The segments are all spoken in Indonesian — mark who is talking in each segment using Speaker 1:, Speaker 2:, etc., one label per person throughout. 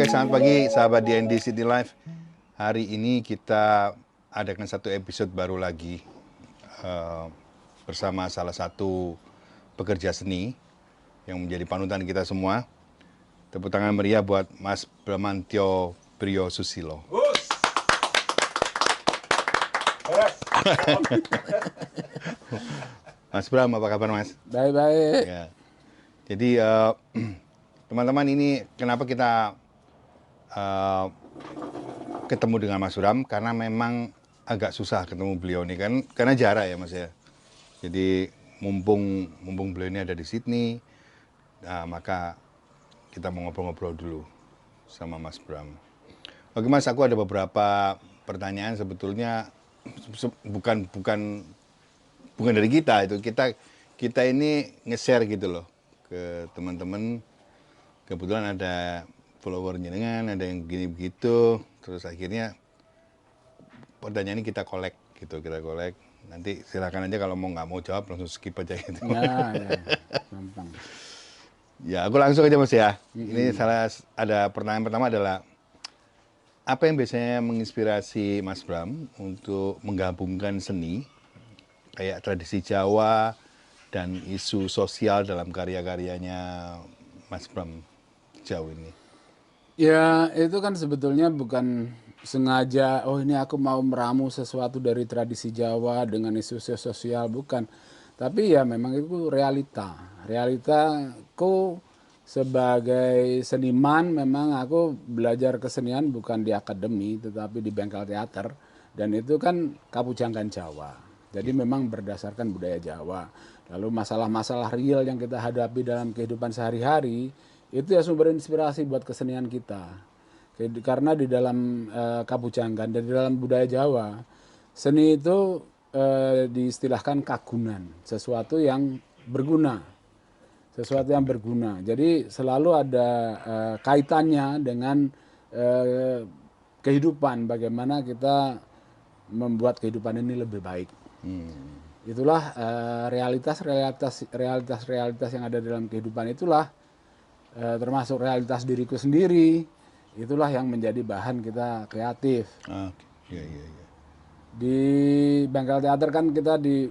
Speaker 1: Oke, selamat pagi sahabat DND City Life. Hari ini kita adakan satu episode baru lagi bersama salah satu pekerja seni yang menjadi panutan kita semua. Tepuk tangan meriah buat Mas Bramantyo Priyo Susilo. Mas Bram, apa kabar Mas?
Speaker 2: Baik-baik.
Speaker 1: Ya. Jadi teman-teman, ini kenapa kita ketemu dengan Mas Bram, karena memang agak susah ketemu beliau ini kan, karena jarak ya Mas ya. Jadi mumpung beliau ini ada di Sydney, maka kita mau ngobrol-ngobrol dulu sama Mas Bram. Oke Mas, aku ada beberapa pertanyaan sebetulnya bukan dari kita, itu kita ini nge-share gitu loh ke teman-teman. Kebetulan ada follower jenengan, ada yang gini begitu, terus akhirnya pertanyaan ini kita kolek. Nanti silakan aja, kalau nggak mau jawab langsung skip aja gitu.
Speaker 2: Ya, gampang.
Speaker 1: Ya, aku langsung aja Mas ya. Ini ada pertanyaan pertama adalah, apa yang biasanya menginspirasi Mas Bram untuk menggabungkan seni kayak tradisi Jawa dan isu sosial dalam karya-karyanya Mas Bram jauh ini?
Speaker 2: Ya, itu kan sebetulnya bukan sengaja, oh ini aku mau meramu sesuatu dari tradisi Jawa dengan isu sosial, bukan. Tapi ya memang itu realita. Realitaku sebagai seniman, memang aku belajar kesenian bukan di akademi, tetapi di bengkel teater. Dan itu kan kapujanggan Jawa. Jadi memang berdasarkan budaya Jawa. Lalu masalah-masalah real yang kita hadapi dalam kehidupan sehari-hari, itu ya sumber inspirasi buat kesenian kita. Karena di dalam kapujanggan dan di dalam budaya Jawa, seni itu diistilahkan kagunan, sesuatu yang berguna. Jadi selalu ada kaitannya dengan kehidupan, bagaimana kita membuat kehidupan ini lebih baik. Itulah realitas yang ada dalam kehidupan, itulah termasuk realitas diriku sendiri, itulah yang menjadi bahan kita kreatif.
Speaker 1: Iya.
Speaker 2: Di bengkel teater kan kita di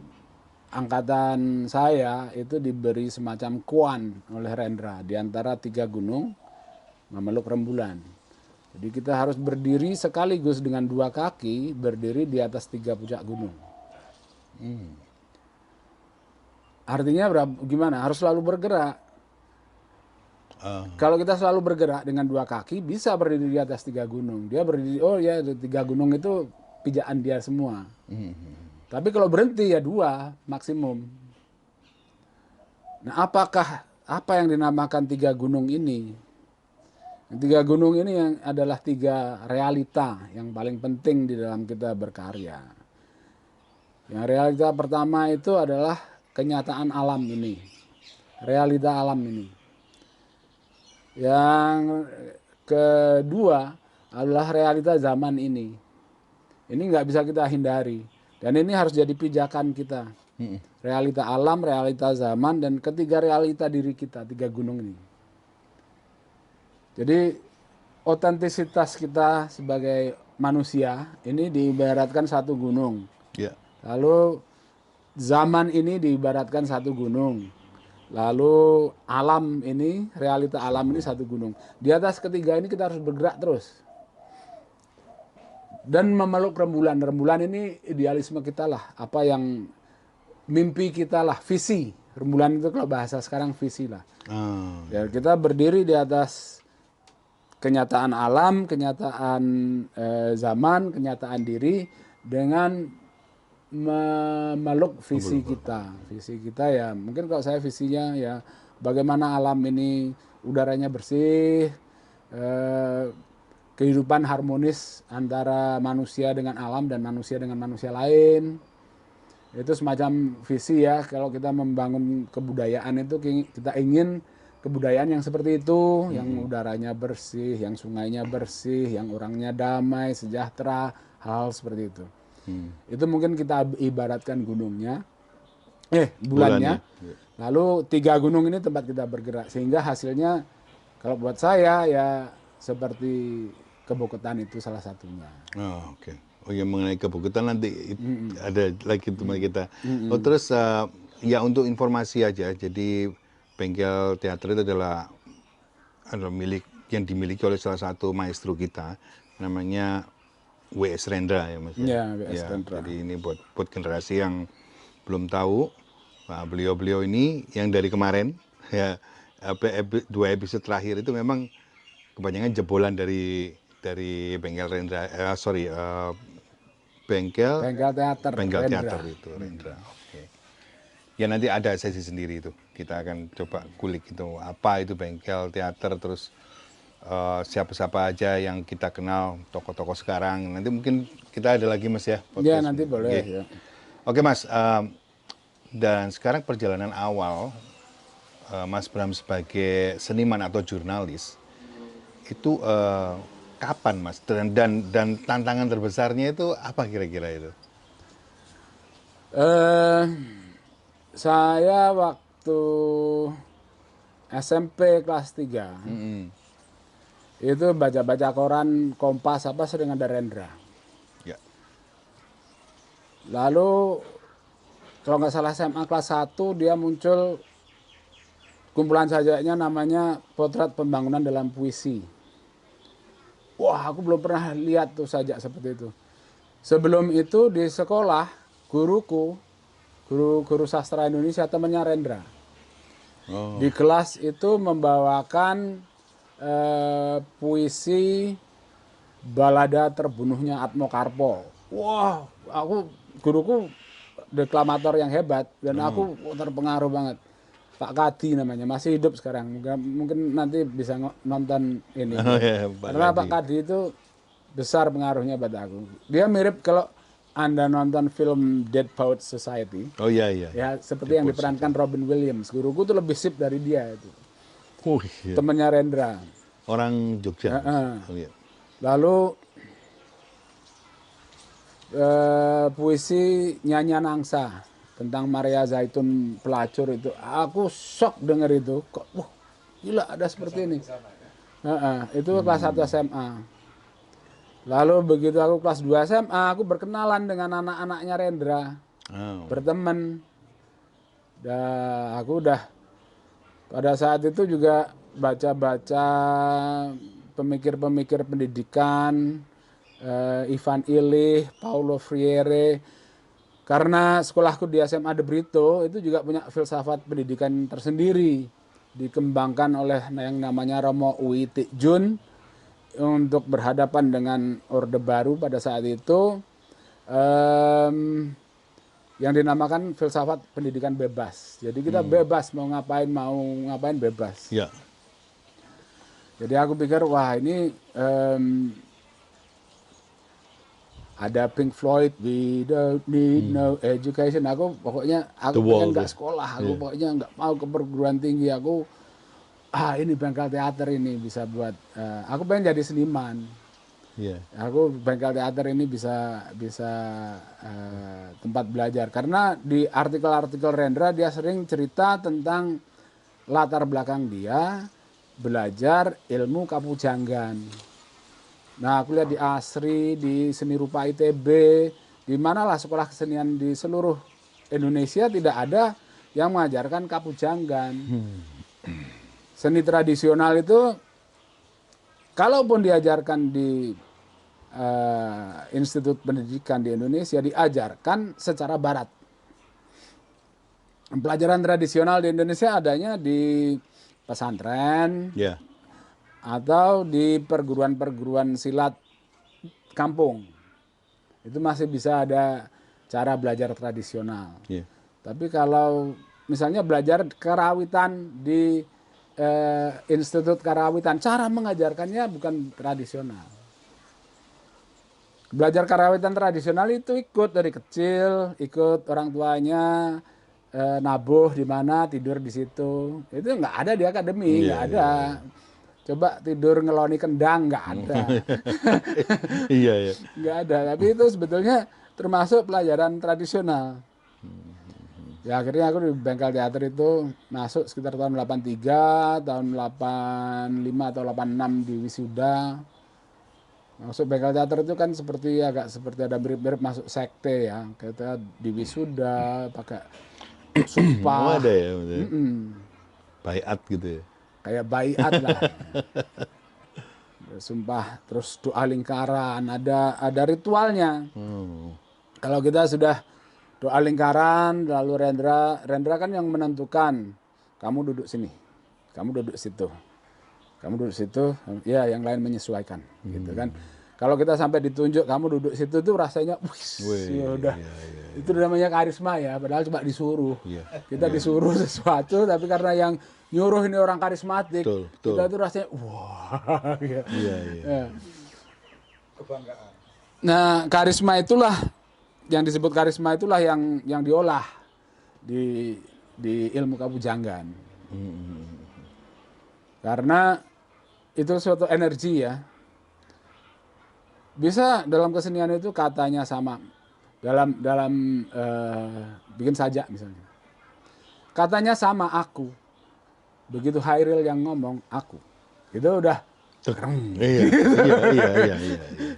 Speaker 2: angkatan saya itu diberi semacam kuan oleh Rendra di antara 3 gunung memeluk rembulan. Jadi kita harus berdiri sekaligus dengan 2 kaki, berdiri di atas 3 puncak gunung. Artinya gimana? Harus selalu bergerak. Kalau kita selalu bergerak dengan 2 kaki, bisa berdiri di atas 3 gunung. Dia berdiri, oh ya 3 gunung itu pijaan dia semua. Tapi kalau berhenti ya 2 maksimum. Nah, apa yang dinamakan 3 gunung ini? 3 gunung ini yang adalah 3 realita yang paling penting di dalam kita berkarya. Yang realita pertama itu adalah kenyataan alam ini. Realita alam ini. Yang kedua adalah realita zaman ini. Ini nggak bisa kita hindari. Dan ini harus jadi pijakan kita. Realita alam, realita zaman, dan ketiga realita diri kita, 3 gunung ini. Jadi otentisitas kita sebagai manusia ini diibaratkan 1 gunung.
Speaker 1: Yeah.
Speaker 2: Lalu zaman ini diibaratkan 1 gunung. Lalu alam ini, realita alam ini 1 gunung. Di atas ketiga ini kita harus bergerak terus. Dan memeluk rembulan. Rembulan ini idealisme kita lah. Apa yang mimpi kita lah, visi. Rembulan itu kalau bahasa sekarang visi lah. Ya, kita berdiri di atas kenyataan alam, kenyataan zaman, kenyataan diri, dengan memeluk visi kita. Visi kita ya, mungkin kalau saya visinya ya bagaimana alam ini udaranya bersih, kehidupan harmonis antara manusia dengan alam dan manusia dengan manusia lain. Itu semacam visi ya. Kalau kita membangun kebudayaan itu, kita ingin kebudayaan yang seperti itu, yang udaranya bersih, yang sungainya bersih, yang orangnya damai, sejahtera, hal seperti itu. Itu mungkin kita ibaratkan gunungnya, bulannya. Lalu 3 gunung ini tempat kita bergerak, sehingga hasilnya kalau buat saya ya seperti Keboketan itu salah satunya.
Speaker 1: Oh, oke. Oh ya, mengenai Keboketan nanti ada lagi teman kita. Oh, terus ya untuk informasi aja. Jadi bengkel teater itu adalah milik yang dimiliki oleh salah satu maestro kita, namanya W.S. Rendra ya Mas.
Speaker 2: Ya, W.S.
Speaker 1: Ya,
Speaker 2: Rendra.
Speaker 1: jadi ini buat generasi yang belum tahu, beliau-beliau ini yang dari kemarin ya 2 episode terakhir itu memang kebanyakan jebolan dari bengkel Rendra, bengkel
Speaker 2: Bengkel teater
Speaker 1: bengkel
Speaker 2: Rendra.
Speaker 1: teater itu Rendra. Oke. Ya nanti ada sesi sendiri itu. Kita akan coba kulik itu apa itu bengkel teater, terus siapa-siapa aja yang kita kenal, tokoh-tokoh sekarang. Nanti mungkin kita ada lagi Mas ya.
Speaker 2: Ya
Speaker 1: podcast.
Speaker 2: nanti boleh.
Speaker 1: Oke.
Speaker 2: Ya.
Speaker 1: Oke Mas, dan sekarang perjalanan awal Mas Bram sebagai seniman atau jurnalis itu kapan Mas? Dan tantangan terbesarnya itu apa kira-kira itu?
Speaker 2: Saya waktu SMP kelas 3 itu baca-baca koran Kompas apa sering ada Rendra.
Speaker 1: Ya.
Speaker 2: Lalu kalau nggak salah SMA kelas 1 dia muncul kumpulan sajaknya namanya Potret Pembangunan dalam Puisi. Wah, aku belum pernah lihat tuh sajak seperti itu. Sebelum itu di sekolah, guru sastra Indonesia temannya Rendra.
Speaker 1: Oh.
Speaker 2: Di kelas itu membawakan puisi balada terbunuhnya Atmo Karpo. Wah, guruku deklamator yang hebat dan aku terpengaruh banget. Pak Kadi namanya, masih hidup sekarang. Mungkin nanti bisa nonton ini.
Speaker 1: Oh, ya,
Speaker 2: Karena Pak Kadi itu besar pengaruhnya pada aku. Dia mirip kalau Anda nonton film Dead Poets Society.
Speaker 1: Oh iya iya.
Speaker 2: Ya, seperti yang diperankan Robin Williams. Guruku tuh lebih sip dari dia itu.
Speaker 1: Oh, iya.
Speaker 2: Temennya Rendra.
Speaker 1: Orang Jogja. Oh, iya.
Speaker 2: Lalu puisi Nyanyian Angsa tentang Maria Zaitun pelacur itu, aku shock denger itu. Kok, wah, gila ada seperti ini. Itu kelas 1 SMA. Lalu begitu aku kelas 2 SMA, aku berkenalan dengan anak-anaknya Rendra.
Speaker 1: Oh.
Speaker 2: Berteman. Aku udah pada saat itu juga baca-baca pemikir-pemikir pendidikan, Ivan Illich, Paulo Freire. Karena sekolahku di SMA De Brito itu juga punya filsafat pendidikan tersendiri. Dikembangkan oleh yang namanya Romo Uitik Jun untuk berhadapan dengan Orde Baru pada saat itu. Yang dinamakan filsafat pendidikan bebas. Jadi kita bebas mau ngapain bebas.
Speaker 1: Ya.
Speaker 2: Jadi aku pikir wah ini ada Pink Floyd, we don't need no education. Aku pokoknya pengen nggak sekolah, aku pokoknya nggak mau ke perguruan tinggi. Aku ini bengkel teater ini bisa buat. Aku pengen jadi seniman.
Speaker 1: Yeah.
Speaker 2: Aku bengkel teater ini bisa tempat belajar. Karena di artikel-artikel Rendra dia sering cerita tentang latar belakang dia belajar ilmu kapujanggan. Nah, aku lihat di ASRI, di Seni Rupa ITB, di manalah sekolah kesenian di seluruh Indonesia tidak ada yang mengajarkan kapujanggan. Seni tradisional itu, kalaupun diajarkan di institut pendidikan di Indonesia, diajarkan secara barat. Pelajaran tradisional di Indonesia adanya di pesantren.
Speaker 1: Yeah.
Speaker 2: Atau di perguruan-perguruan silat kampung. Itu masih bisa ada cara belajar tradisional.
Speaker 1: Yeah.
Speaker 2: Tapi kalau misalnya belajar karawitan di Institut Karawitan, cara mengajarkannya bukan tradisional. Belajar karawitan tradisional itu ikut dari kecil, ikut orang tuanya, nabuh di mana, tidur di situ. Itu nggak ada di akademi, nggak ada. Coba tidur ngeloni kendang, nggak ada.
Speaker 1: Iya, iya.
Speaker 2: Nggak ada, tapi itu sebetulnya termasuk pelajaran tradisional. Ya akhirnya aku di bengkel teater itu masuk sekitar tahun 83, tahun 85 atau 86 di wisuda. Masuk bengkel teater itu kan agak seperti ada mirip-mirip masuk sekte ya. Kita di wisuda pakai
Speaker 1: Oh
Speaker 2: sumpah,
Speaker 1: ada ya, maksudnya.
Speaker 2: mm-mm,
Speaker 1: Baiat gitu ya.
Speaker 2: kayak baiat lah. Sumpah, terus doa lingkaran, ada ritualnya.
Speaker 1: Oh.
Speaker 2: Kalau kita sudah doa lingkaran, lalu Rendra kan yang menentukan, kamu duduk sini, kamu duduk situ, kamu duduk situ, ya yang lain menyesuaikan, gitu kan. Kalau kita sampai ditunjuk kamu duduk situ tuh rasanya,
Speaker 1: Wih,
Speaker 2: ya udah,
Speaker 1: iya.
Speaker 2: itu namanya karisma ya, padahal cuma disuruh.
Speaker 1: Iya.
Speaker 2: Kita disuruh sesuatu, tapi karena yang nyuruh ini orang karismatik,
Speaker 1: Betul.
Speaker 2: kita tuh rasanya, wah, ya.
Speaker 1: Iya.
Speaker 2: Ya. Nah, karisma itulah yang disebut karisma itulah yang diolah di ilmu kabujanggan. Karena itu suatu energi ya. Bisa dalam kesenian itu katanya sama. Dalam bikin sajak misalnya. Katanya sama aku. Begitu Hairil yang ngomong aku. Itu udah
Speaker 1: Iya.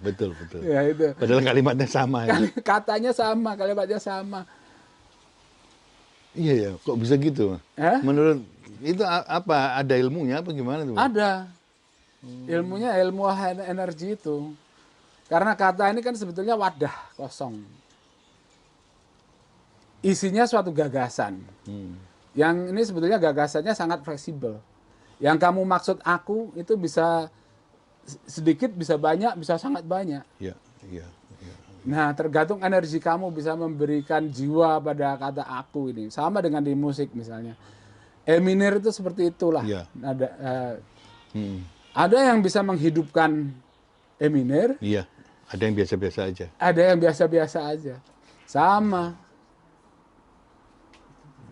Speaker 1: Betul.
Speaker 2: ya itu.
Speaker 1: Padahal kalimatnya sama ya.
Speaker 2: Katanya sama, kalimatnya sama.
Speaker 1: Iya ya, kok bisa gitu? Menurut itu apa? Ada ilmunya apa gimana tuh?
Speaker 2: Ada. Ilmunya ilmu energi itu. Karena kata ini kan sebetulnya wadah kosong. Isinya suatu gagasan. Yang ini sebetulnya gagasannya sangat fleksibel. Yang kamu maksud aku itu bisa sedikit, bisa banyak, bisa sangat banyak.
Speaker 1: Iya.
Speaker 2: Nah, tergantung energi kamu bisa memberikan jiwa pada kata aku ini. Sama dengan di musik misalnya. E minor itu seperti itulah.
Speaker 1: Iya.
Speaker 2: Ada yang bisa menghidupkan E minor.
Speaker 1: Iya. Ada yang biasa-biasa aja.
Speaker 2: Ada yang biasa-biasa aja. Sama.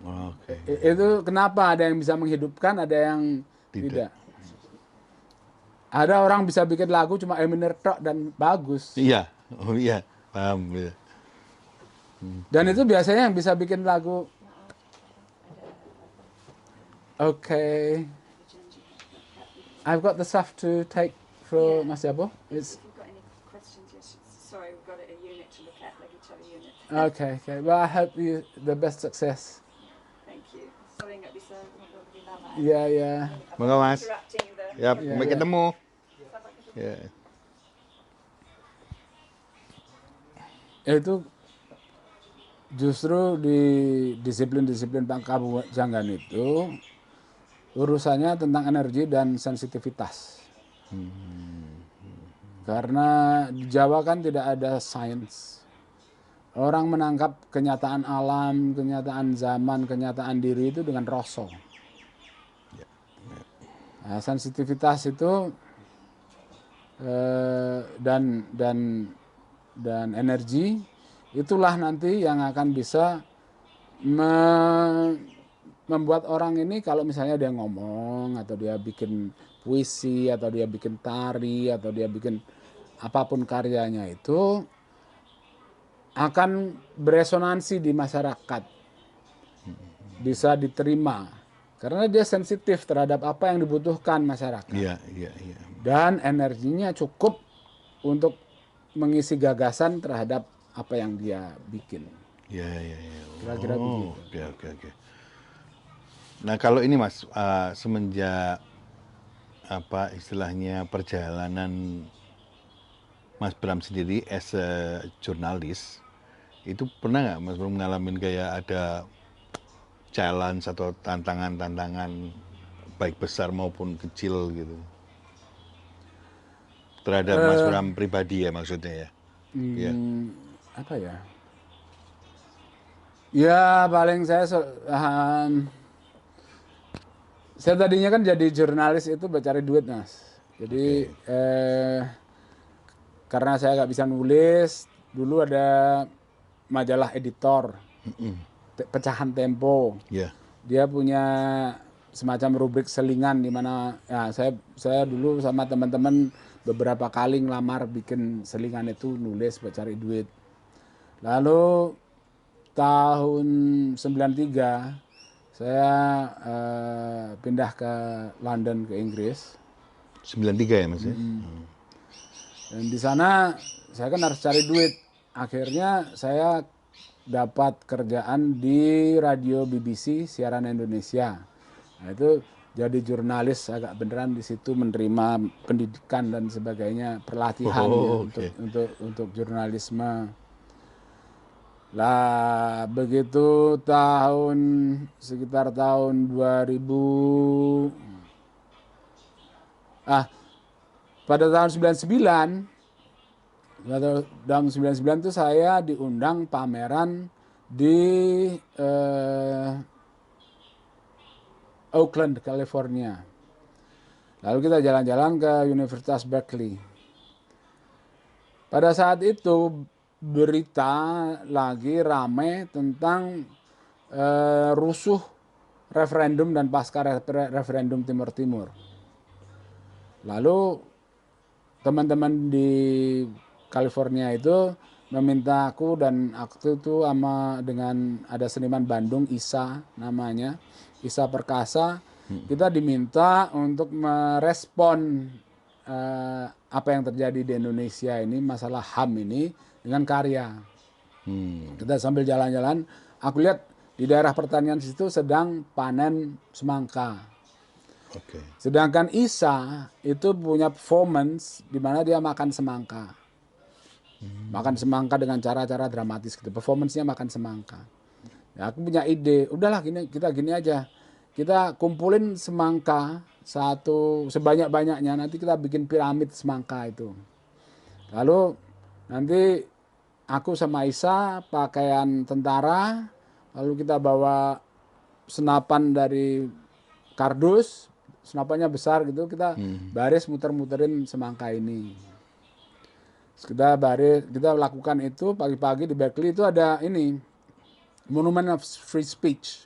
Speaker 1: Oke.
Speaker 2: Itu kenapa ada yang bisa menghidupkan, ada yang tidak. Ada orang bisa bikin lagu cuma E minor tok dan bagus.
Speaker 1: Iya. Oh iya. Paham. Ya.
Speaker 2: Dan itu biasanya yang bisa bikin lagu. Okay. I've got the stuff to take for Mas Jabo. It's
Speaker 3: If you've got any questions, yes. Sorry, we've got a unit to look at, regulatory unit.
Speaker 2: okay. Well, I hope you the best success.
Speaker 3: Thank you. Sorry nggak bisa lebih lama.
Speaker 2: Ya.
Speaker 1: Moga Mas.
Speaker 3: Interrupting the...
Speaker 1: Ya,
Speaker 2: Iya,
Speaker 1: sampai
Speaker 2: iya.
Speaker 1: ketemu.
Speaker 3: Sampai ketemu.
Speaker 1: Ya.
Speaker 2: Itu justru di disiplin-disiplin kabujanggan itu urusannya tentang energi dan sensitivitas. Karena di Jawa kan tidak ada sains. Orang menangkap kenyataan alam, kenyataan zaman, kenyataan diri itu dengan rasa. Nah, sensitivitas itu dan energi itulah nanti yang akan bisa membuat orang ini kalau misalnya dia ngomong atau dia bikin puisi atau dia bikin tari atau dia bikin apapun karyanya itu akan beresonansi di masyarakat, bisa diterima karena dia sensitif terhadap apa yang dibutuhkan masyarakat.
Speaker 1: Iya.
Speaker 2: Dan energinya cukup untuk mengisi gagasan terhadap apa yang dia bikin.
Speaker 1: Iya.
Speaker 2: Kira-kira begitu.
Speaker 1: Oke. Nah, kalau ini Mas, semenjak apa istilahnya perjalanan Mas Bram sendiri as a jurnalis, itu pernah nggak Mas Bram ngalamin kayak ada challenge atau tantangan-tantangan baik besar maupun kecil gitu terhadap Mas Bram pribadi ya maksudnya ya? Iya.
Speaker 2: Apa ya? Ya paling saya tadinya kan jadi jurnalis itu mencari duit Mas. Jadi karena saya nggak bisa nulis, dulu ada majalah editor, Pecahan Tempo.
Speaker 1: Iya.
Speaker 2: Dia punya semacam rubrik selingan di mana ya saya dulu sama teman-teman beberapa kali ngelamar bikin selingan itu nulis buat cari duit. Lalu tahun 93 saya pindah ke London, ke Inggris.
Speaker 1: 93 ya Mas ya?
Speaker 2: Dan di sana saya kan harus cari duit. Akhirnya saya dapat kerjaan di radio BBC siaran Indonesia. Nah, itu jadi jurnalis agak beneran di situ, menerima pendidikan dan sebagainya, pelatihan
Speaker 1: Oh,
Speaker 2: ya,
Speaker 1: oke.
Speaker 2: untuk jurnalisme. Lah begitu sekitar tahun 2000, pada tahun 99, pada tahun 99 itu saya diundang pameran di Oakland, California. Lalu kita jalan-jalan ke Universitas Berkeley. Pada saat itu berita lagi rame tentang rusuh referendum dan pasca referendum Timur Timur. Lalu teman-teman di California itu meminta aku, dan aku itu dengan ada seniman Bandung, Isa namanya, Isa Perkasa, kita diminta untuk merespon apa yang terjadi di Indonesia ini, masalah HAM ini, dengan karya. Kita sambil jalan-jalan, aku lihat di daerah pertanian situ sedang panen semangka.
Speaker 1: Oke.
Speaker 2: Sedangkan Isa itu punya performance di mana dia makan semangka. Makan semangka dengan cara-cara dramatis gitu. Performance-nya makan semangka. Ya, aku punya ide, udahlah kita gini aja. Kita kumpulin semangka sebanyak-banyaknya, nanti kita bikin piramid semangka itu. Lalu nanti aku sama Isa pakaian tentara, lalu kita bawa senapan dari kardus, senapannya besar gitu, kita baris muter-muterin semangka ini. Kita lakukan itu pagi-pagi di Berkeley. Itu ada ini, Monument of Free Speech.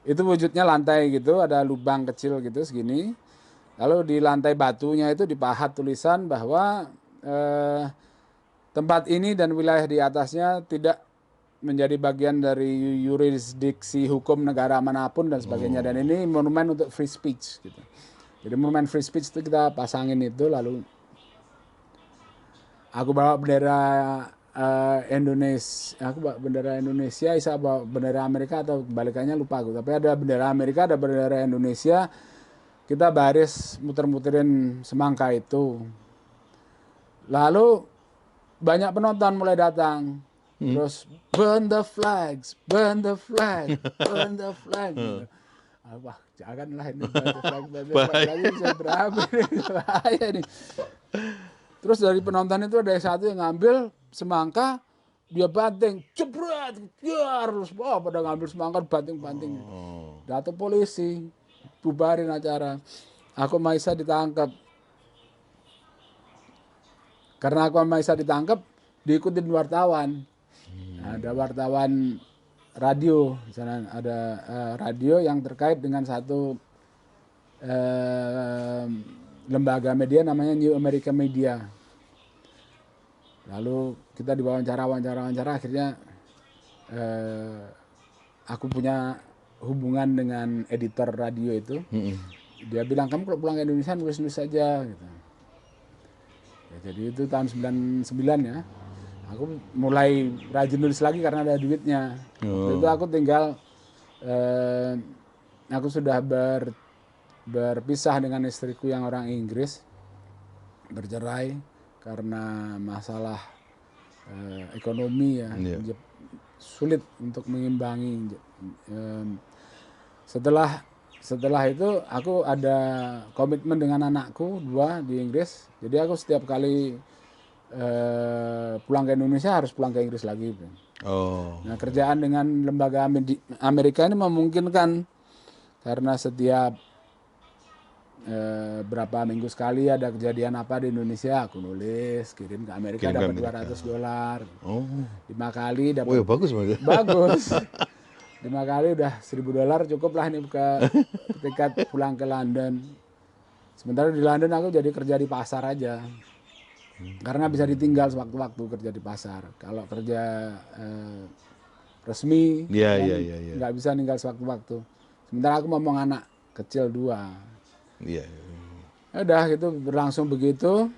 Speaker 2: Itu wujudnya lantai gitu, ada lubang kecil gitu segini. Lalu di lantai batunya itu dipahat tulisan bahwa tempat ini dan wilayah di atasnya tidak menjadi bagian dari yurisdiksi hukum negara manapun dan sebagainya. Dan ini monumen untuk free speech gitu. Jadi monumen free speech itu kita pasangin itu, lalu aku bawa bendera Indonesia, Isa bawa bendera Amerika atau kebalikannya lupa aku. Tapi ada bendera Amerika, ada bendera Indonesia. Kita baris muter-muterin semangka itu. Lalu banyak penonton mulai datang. Terus burn the flags, burn the flag, burn the flag. Wah, janganlah ini burn the flag lagi bisa berakhir ini, bahaya nih. Terus dari penonton itu ada satu yang ngambil semangka, dia banting, jebret, harus pada ngambil semangka, banting-banting. Datang polisi, bubarin acara. Aku sama Isa ditangkap. Karena aku sama Isa ditangkap, diikutin wartawan. Ada wartawan radio, di sana ada radio yang terkait dengan satu lembaga media namanya New American Media. Lalu kita diwawancara, akhirnya aku punya hubungan dengan editor radio itu. Dia bilang, kamu kalau pulang ke Indonesia nulis-nulis saja gitu. Ya, jadi itu tahun 99 ya. Aku mulai rajin nulis lagi karena ada duitnya. Waktu itu aku tinggal, aku sudah berpisah dengan istriku yang orang Inggris, bercerai karena masalah ekonomi ya. Sulit untuk mengimbangi. Setelah itu aku ada komitmen dengan anakku 2 di Inggris. Jadi aku setiap kali pulang ke Indonesia harus pulang ke Inggris lagi. Nah, kerjaan dengan lembaga Amerika ini memungkinkan karena setiap berapa minggu sekali ada kejadian apa di Indonesia, aku nulis, kirim ke Amerika, dapat $200. 5 kali dapat.
Speaker 1: Bagus banget.
Speaker 2: Bagus. 5 kali udah $1.000 cukup lah ini ketika pulang ke London. Sementara di London aku jadi kerja di pasar aja. Karena bisa ditinggal sewaktu-waktu kerja di pasar. Kalau kerja resmi,
Speaker 1: Iya,
Speaker 2: kan
Speaker 1: iya, iya, iya.
Speaker 2: nggak bisa ninggal sewaktu-waktu. Sementara aku mau anak kecil 2.
Speaker 1: Iya.
Speaker 2: Ya udah gitu berlangsung begitu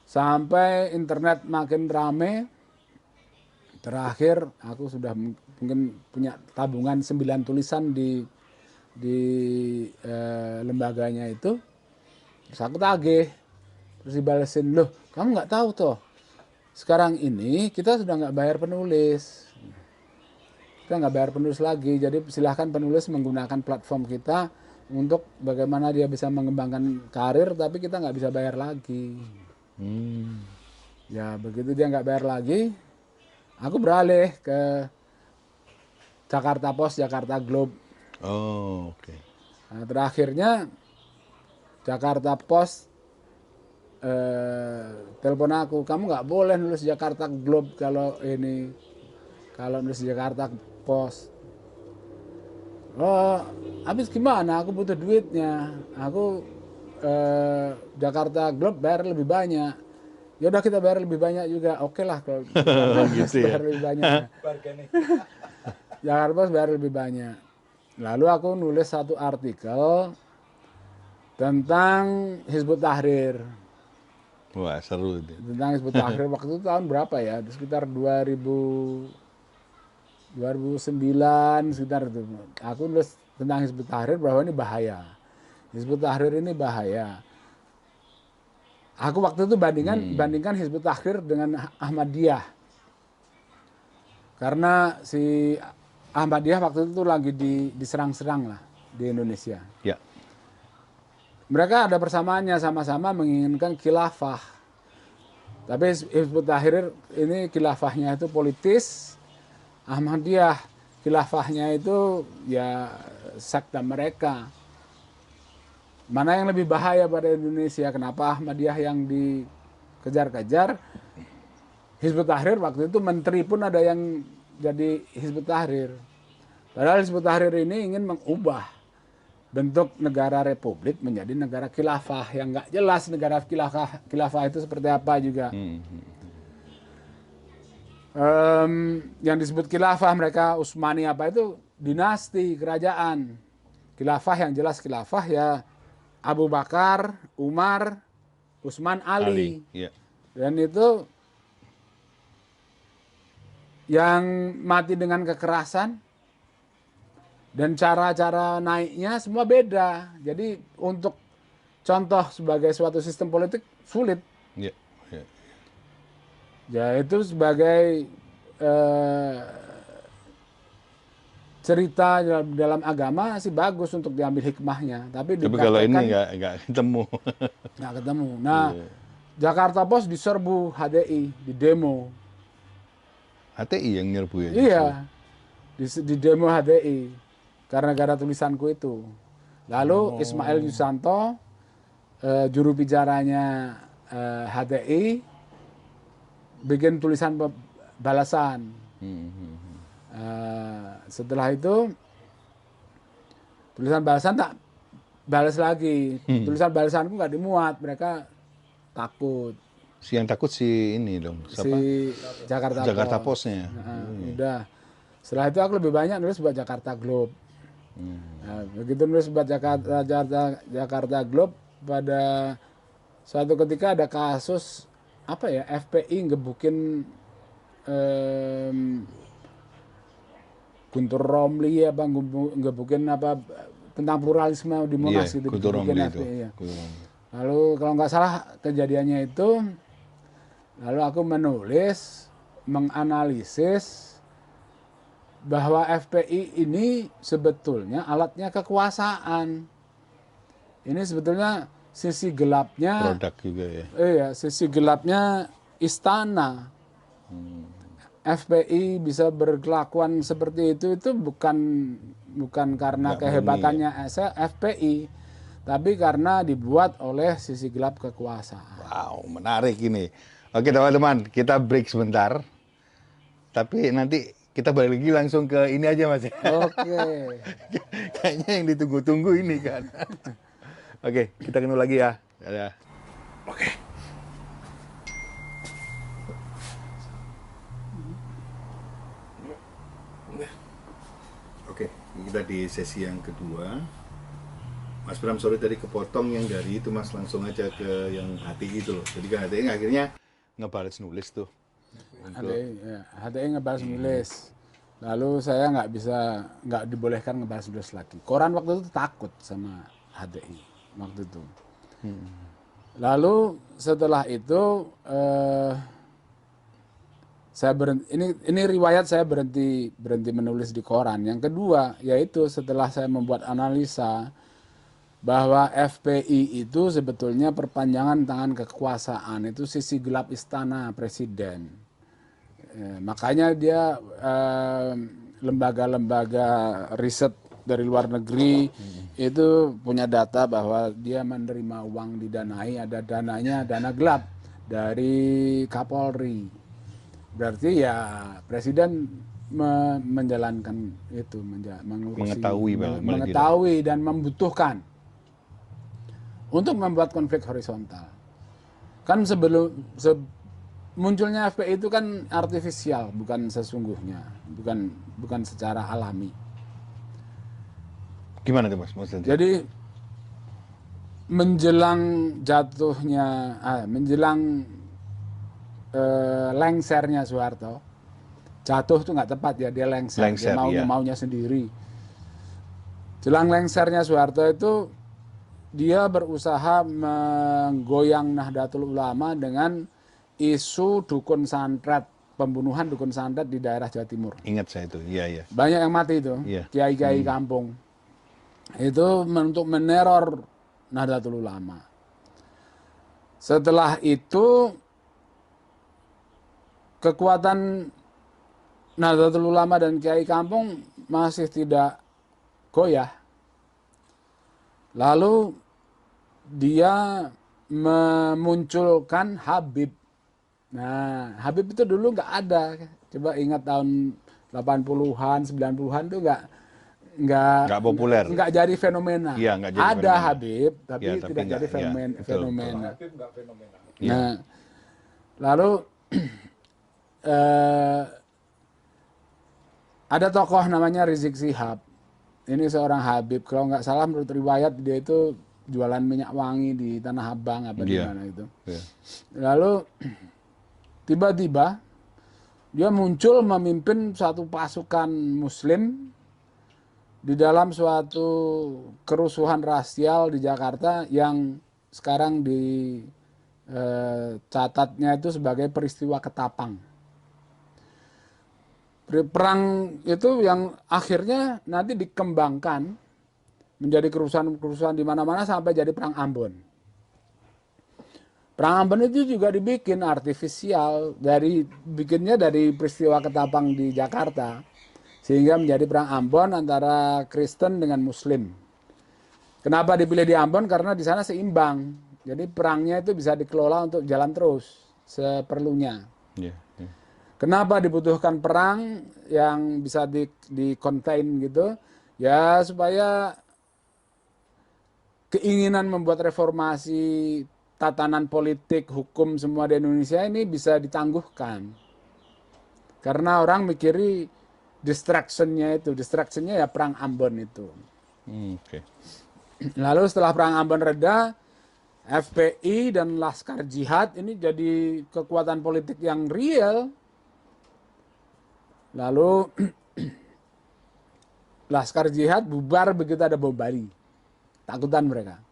Speaker 2: sampai internet makin rame. Terakhir aku sudah mungkin punya tabungan 9 tulisan di lembaganya itu. Terus aku tagih, terus dibalesin, loh kamu nggak tahu toh sekarang ini kita sudah nggak bayar penulis, kita nggak bayar penulis lagi, jadi silahkan penulis menggunakan platform kita untuk bagaimana dia bisa mengembangkan karir, tapi kita nggak bisa bayar lagi. Ya begitu dia nggak bayar lagi, aku beralih ke Jakarta Post, Jakarta Globe.
Speaker 1: Oh, oke.
Speaker 2: Nah, terakhirnya Jakarta Post telepon aku, kamu nggak boleh nulis Jakarta Globe kalau nulis Jakarta Post. Oh, habis gimana? Aku butuh duitnya. Aku Jakarta Globe bayar lebih banyak. Ya udah kita bayar lebih banyak juga. Oke lah kalau
Speaker 1: Gitu ya.
Speaker 2: bayar lebih banyak. Jakarta Post bayar lebih banyak. Lalu aku nulis satu artikel tentang Hizbut Tahrir.
Speaker 1: Wah, seru itu.
Speaker 2: Tentang Hizbut Tahrir waktu itu tahun berapa ya? Sekitar 2009 sekitar itu. Aku nulis tentang Hizbut Tahrir bahwa ini bahaya. Hizbut Tahrir ini bahaya. Aku waktu itu bandingkan Hizbut Tahrir dengan Ahmadiyah. Karena si Ahmadiyah waktu itu lagi diserang-serang lah di Indonesia.
Speaker 1: Ya.
Speaker 2: Mereka ada persamaannya, sama-sama menginginkan khilafah. Tapi Hizbut Tahrir ini khilafahnya itu politis, Ahmadiyah khilafahnya itu ya sekte mereka. Mana yang lebih bahaya pada Indonesia? Kenapa Ahmadiyah yang dikejar-kejar? Hizbut Tahrir waktu itu menteri pun ada yang jadi Hizbut Tahrir. Padahal Hizbut Tahrir ini ingin mengubah bentuk negara republik menjadi negara khilafah yang nggak jelas negara khilafah itu seperti apa juga. Yang disebut khilafah mereka Utsmani apa itu dinasti kerajaan. Khilafah yang jelas khilafah ya Abu Bakar, Umar, Utsman, Ali.
Speaker 1: Ya.
Speaker 2: Dan itu yang mati dengan kekerasan dan cara-cara naiknya semua beda. Jadi untuk contoh sebagai suatu sistem politik sulit.
Speaker 1: Ya. Ya.
Speaker 2: Ya itu sebagai cerita dalam agama sih bagus untuk diambil hikmahnya. Tapi
Speaker 1: kalau ini nggak ketemu.
Speaker 2: Nggak ketemu. Nah, Jakarta Post diserbu HTI, di demo.
Speaker 1: HTI yang nyerbu ya?
Speaker 2: Iya, di demo HTI. Karena gara tulisanku itu. Lalu Ismail Yusanto, juru bicaranya HTI, bikin tulisan balasan. Setelah itu, tulisan balasan tak balas lagi. Tulisan balasanku nggak dimuat, mereka takut.
Speaker 1: Si yang takut si ini dong, siapa?
Speaker 2: Si Jakarta
Speaker 1: Post-nya.
Speaker 2: Udah. Setelah itu aku lebih banyak nulis buat Jakarta Globe. Nah, begitu nulis buat Jakarta Globe, pada suatu ketika ada kasus apa ya, FPI ngebukin Guntur Romli apa ngebukin apa tentang pluralisme di Monas gitu,
Speaker 1: Guntur Romli itu.
Speaker 2: FPI, ya. Lalu kalau nggak salah kejadiannya itu, lalu aku menulis, menganalisis bahwa FPI ini sebetulnya alatnya kekuasaan. Ini sebetulnya sisi gelapnya.
Speaker 1: Produk juga ya.
Speaker 2: Iya, sisi gelapnya istana. FPI bisa berkelakuan seperti itu bukan karena
Speaker 1: Nggak
Speaker 2: kehebatannya FPI, tapi karena dibuat oleh sisi gelap kekuasaan.
Speaker 1: Wow, menarik ini. Oke teman-teman, kita break sebentar. Tapi nanti kita balik lagi langsung ke ini aja Mas.
Speaker 2: Oke.
Speaker 1: Kayaknya yang ditunggu-tunggu ini kan. Oke, kita ketemu lagi ya. Dadah. Oke. Kita di sesi yang kedua. Mas Bram, sorry tadi kepotong yang dari itu Mas, langsung aja ke yang HTI itu loh. Jadi kan HTI akhirnya ngebales nulis tuh.
Speaker 2: HTI ngebahas nulis. Lalu saya nggak dibolehkan ngebahas nulis lagi. Koran waktu itu takut sama HTI waktu itu. Lalu setelah itu saya berhenti, ini riwayat saya berhenti menulis di koran. Yang kedua yaitu setelah saya membuat analisa bahwa FPI itu sebetulnya perpanjangan tangan kekuasaan, itu sisi gelap istana presiden. Makanya dia lembaga-lembaga riset dari luar negeri itu punya data bahwa dia menerima uang didanai, ada dananya, dana gelap dari Kapolri. Berarti ya presiden menjalankan itu, mengetahui dan membutuhkan untuk membuat konflik horizontal. Kan munculnya FPI itu kan artifisial, bukan sesungguhnya, bukan secara alami.
Speaker 1: Gimana tuh Mas? Maksudnya?
Speaker 2: Jadi menjelang jatuhnya, lengsernya Soeharto, jatuh itu nggak tepat ya, dia lengser dia maunya sendiri. Jelang lengsernya Soeharto itu dia berusaha menggoyang Nahdlatul Ulama dengan isu dukun santet, pembunuhan dukun santet di daerah Jawa Timur.
Speaker 1: Ingat saya itu, iya.
Speaker 2: Banyak yang mati itu, kiai-kiai kampung. Itu untuk meneror Nahdlatul Ulama. Setelah itu kekuatan Nahdlatul Ulama dan kiai kampung masih tidak goyah. Lalu dia memunculkan Habib. Nah, Habib itu dulu nggak ada. Coba ingat tahun 80-an, 90-an tuh nggak
Speaker 1: populer.
Speaker 2: Nggak jadi fenomena.
Speaker 1: Iya, nggak jadi
Speaker 2: ada
Speaker 1: fenomena.
Speaker 2: Habib, tapi tidak jadi fenomena. Nah, lalu ada tokoh namanya Rizik Syihab. Ini seorang Habib, kalau nggak salah menurut riwayat dia itu jualan minyak wangi di Tanah Abang apa di mana itu. Lalu tiba-tiba dia muncul memimpin satu pasukan Muslim di dalam suatu kerusuhan rasial di Jakarta yang sekarang dicatatnya itu sebagai peristiwa Ketapang. Perang itu yang akhirnya nanti dikembangkan menjadi kerusuhan di mana-mana sampai jadi perang Ambon. Perang Ambon itu juga dibikin artifisial, bikinnya dari peristiwa Ketapang di Jakarta, sehingga menjadi perang Ambon antara Kristen dengan Muslim. Kenapa dipilih di Ambon? Karena di sana seimbang, jadi perangnya itu bisa dikelola untuk jalan terus seperlunya. Kenapa dibutuhkan perang yang bisa di-contain gitu? Ya supaya keinginan membuat reformasi tatanan politik, hukum semua di Indonesia ini bisa ditangguhkan. Karena orang mikiri distractionnya ya perang Ambon itu. Lalu setelah perang Ambon reda, FPI dan Laskar Jihad ini jadi kekuatan politik yang real. Lalu Laskar Jihad bubar begitu ada bom Bali. Takutan mereka.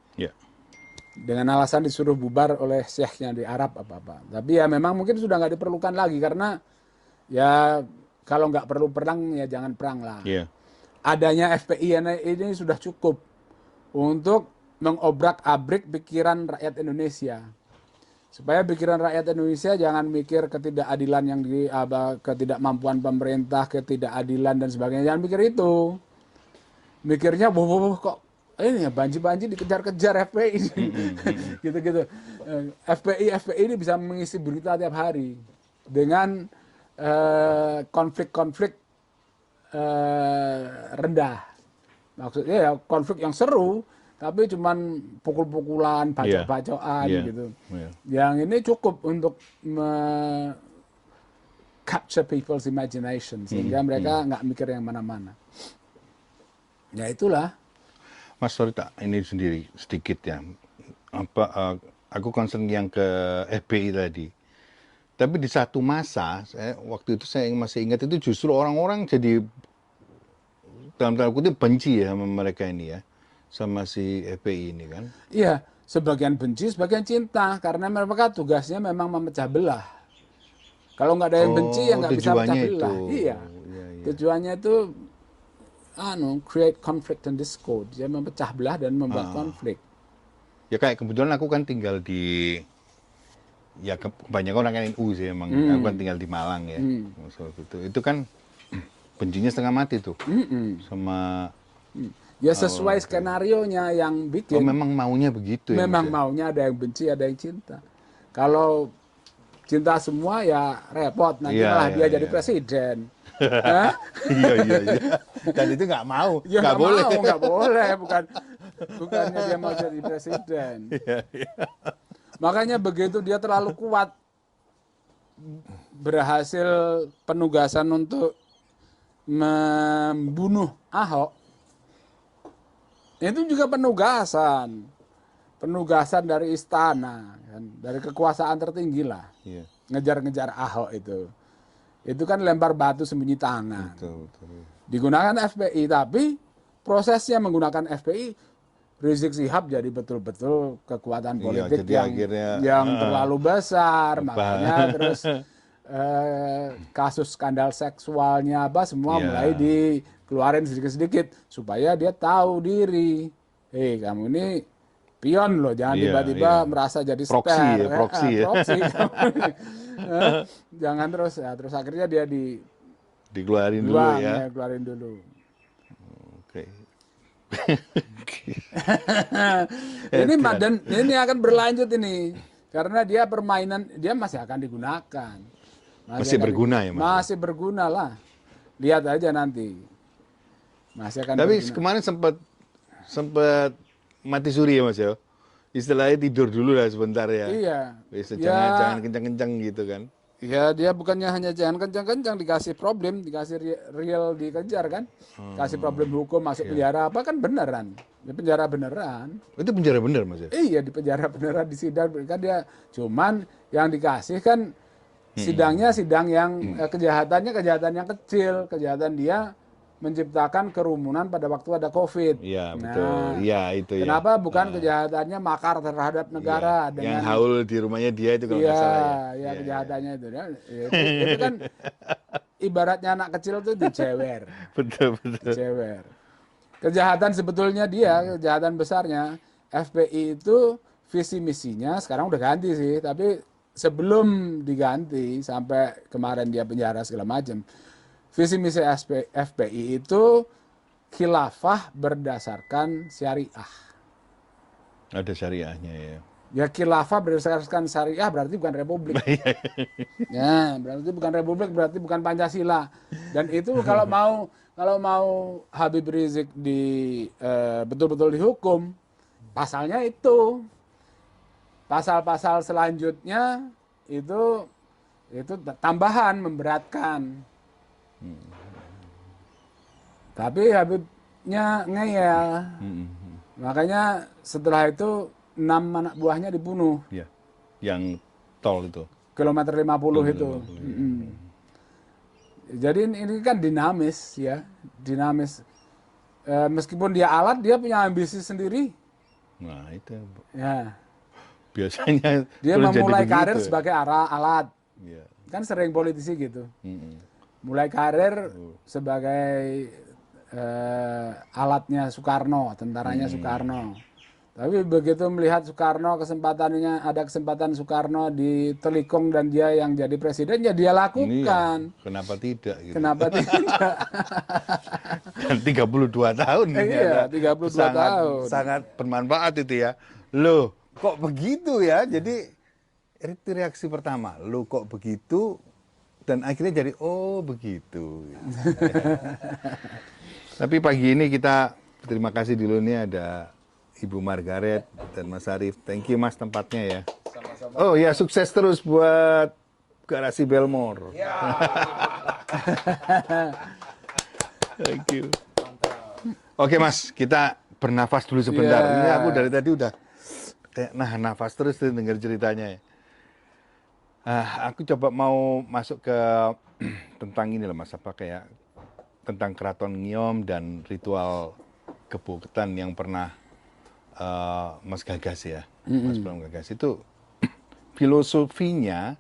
Speaker 2: Dengan alasan disuruh bubar oleh syekhnya di Arab apa-apa. Tapi ya memang mungkin sudah nggak diperlukan lagi karena ya kalau nggak perlu perang ya jangan perang lah. Adanya FPI ini sudah cukup untuk mengobrak-abrik pikiran rakyat Indonesia. Supaya pikiran rakyat Indonesia jangan mikir ketidakadilan yang ketidakmampuan pemerintah, ketidakadilan dan sebagainya. Jangan mikir itu. Mikirnya kok ini ya banji-banji dikejar-kejar FPI. Gitu-gitu. FPI ini bisa mengisi berita tiap hari dengan konflik-konflik rendah. Maksudnya ya konflik yang seru, tapi cuman pukul-pukulan, bacok-bacokan gitu. Yang ini cukup untuk capture people's imagination sehingga mereka nggak mikir yang mana-mana. Ya itulah.
Speaker 1: Mas, sorry tak ini sendiri sedikit ya. Aku concern yang ke FPI tadi. Tapi di satu masa, waktu itu saya masih ingat itu justru orang-orang jadi dalam tanda kutip benci ya sama mereka ini ya, sama si FPI ini kan.
Speaker 2: Iya, sebagian benci, sebagian cinta, karena mereka tugasnya memang memecah belah. Kalau nggak ada yang benci, ya nggak bisa pecah
Speaker 1: Tujuannya
Speaker 2: belah.
Speaker 1: itu.
Speaker 2: Iya.
Speaker 1: Iya, iya.
Speaker 2: Tujuannya itu create conflict and discord, dia memecah belah dan membuat konflik.
Speaker 1: Ya kayak kebetulan aku kan tinggal di, ya kebanyakan orang kan NU sih emang. Aku kan tinggal di Malang ya. Soal itu kan bencinya setengah mati tuh sama.
Speaker 2: Ya sesuai skenarionya yang
Speaker 1: Oh,
Speaker 2: bikin.
Speaker 1: memang maunya begitu ya.
Speaker 2: Memang
Speaker 1: Mas, ya?
Speaker 2: maunya ada yang benci, ada yang cinta. Kalau cinta semua ya repot, nanti
Speaker 1: Iya,
Speaker 2: malah
Speaker 1: iya,
Speaker 2: dia jadi
Speaker 1: iya.
Speaker 2: presiden. Hah?
Speaker 1: Iya, iya, iya. Dan itu nggak mau,
Speaker 2: Ya
Speaker 1: nggak boleh.
Speaker 2: mau, nggak boleh, bukannya dia mau jadi presiden.
Speaker 1: Iya, iya.
Speaker 2: Makanya begitu dia terlalu kuat, berhasil penugasan untuk membunuh Ahok, itu juga penugasan dari istana, kan, dari kekuasaan tertinggi lah,
Speaker 1: Iya,
Speaker 2: ngejar-ngejar Ahok itu kan lempar batu sembunyi tangan.
Speaker 1: betul, betul.
Speaker 2: Digunakan FPI, tapi prosesnya menggunakan FPI, Rizik Syihab jadi betul-betul kekuatan
Speaker 1: Iya,
Speaker 2: politik
Speaker 1: jadi akhirnya,
Speaker 2: yang terlalu besar, makanya terus kasus skandal seksualnya apa semua
Speaker 1: Iya.
Speaker 2: mulai dikeluarin sedikit-sedikit supaya dia tahu diri. Kamu ini pion loh, jangan
Speaker 1: Iya,
Speaker 2: tiba-tiba
Speaker 1: iya.
Speaker 2: merasa jadi
Speaker 1: Proxy
Speaker 2: spare.
Speaker 1: ya, proxy ya.
Speaker 2: Proxy. Jangan terus akhirnya dia
Speaker 1: Dikeluarin dulu ya.
Speaker 2: keluarin dulu.
Speaker 1: Oke.
Speaker 2: Dan ini akan berlanjut ini karena dia permainan dia masih akan digunakan.
Speaker 1: Masih berguna ya, Mas?
Speaker 2: Masih berguna lah. Lihat aja nanti. Masih akan
Speaker 1: Tapi
Speaker 2: berguna.
Speaker 1: kemarin sempat mati suri ya, Mas ya. Istilahnya tidur dulu lah sebentar ya.
Speaker 2: Iya.
Speaker 1: Bisa
Speaker 2: Ya.
Speaker 1: jangan kencang-kencang gitu kan.
Speaker 2: Ya dia bukannya hanya jangan kencang-kencang, dikasih problem, dikasih real dikejar kan. Kasih problem hukum, masuk penjara apa kan beneran. Di penjara beneran.
Speaker 1: Itu penjara bener, Mas ya.
Speaker 2: Iya di penjara beneran, di sidang kan dia cuman yang dikasih kan sidangnya sidang yang kejahatan yang kecil, kejahatan dia menciptakan kerumunan pada waktu ada COVID.
Speaker 1: Iya,
Speaker 2: Nah,
Speaker 1: betul. Iya, itu ya.
Speaker 2: kenapa bukan kejahatannya makar terhadap negara
Speaker 1: Yang
Speaker 2: dengan
Speaker 1: haul di rumahnya dia itu kalau nggak salah ya. Iya,
Speaker 2: kejahatannya itu, ya. Itu kan ibaratnya anak kecil tuh dicewer.
Speaker 1: Betul, betul.
Speaker 2: Dicewer. Kejahatan sebetulnya kejahatan besarnya FPI itu visi misinya sekarang udah ganti sih, tapi sebelum diganti sampai kemarin dia penjara segala macam. Visi misi FPI itu khilafah berdasarkan syariah.
Speaker 1: Ada syariahnya ya.
Speaker 2: Ya khilafah berdasarkan syariah berarti bukan republik. Ya, berarti bukan republik, berarti bukan Pancasila. Dan itu kalau mau Habib Rizik betul-betul dihukum, pasalnya itu. Pasal-pasal selanjutnya itu tambahan memberatkan. Tapi Habibnya ngeyel. Makanya setelah itu 6 anak buahnya dibunuh.
Speaker 1: Iya. Yang tol itu.
Speaker 2: Kilometer 50 itu. Jadi ini kan dinamis ya. Dinamis. Meskipun dia alat, dia punya ambisi sendiri.
Speaker 1: Nah, itu
Speaker 2: Ya.
Speaker 1: biasanya
Speaker 2: Dia
Speaker 1: kalau jadi
Speaker 2: memulai
Speaker 1: begitu
Speaker 2: karir
Speaker 1: ya.
Speaker 2: sebagai alat.
Speaker 1: Iya.
Speaker 2: Kan sering politisi gitu.
Speaker 1: Mm-mm.
Speaker 2: Mulai karir sebagai alatnya Soekarno, tentaranya Soekarno. Tapi begitu melihat Soekarno ada kesempatan Soekarno di Telikung dan dia yang jadi presiden, ya dia lakukan.
Speaker 1: Iya. Kenapa tidak gitu.
Speaker 2: Kenapa tidak?
Speaker 1: Dan 32 tahun ini
Speaker 2: Iya,
Speaker 1: ada
Speaker 2: 32
Speaker 1: sangat,
Speaker 2: tahun.
Speaker 1: sangat bermanfaat itu ya. Loh, kok begitu ya? Jadi itu reaksi pertama. Loh, kok begitu? Dan akhirnya jadi oh begitu. Tapi pagi ini kita terima kasih dulu nih ada Ibu Margaret dan Mas Arief. Thank you Mas tempatnya ya.
Speaker 2: Sama-sama.
Speaker 1: Oh ya sukses terus buat Garasi Belmore.
Speaker 2: Ya.
Speaker 1: Thank you.
Speaker 2: Mantap.
Speaker 1: Oke Mas, kita bernafas dulu sebentar.
Speaker 2: Iya.
Speaker 1: Ini aku dari tadi udah nahan nafas terus tuh denger ceritanya ya. Aku coba mau masuk ke tentang ini loh Mas, apa kayak tentang Keraton Ngiom dan ritual keboketan yang pernah Mas gagas ya, Mas Bram gagas itu filosofinya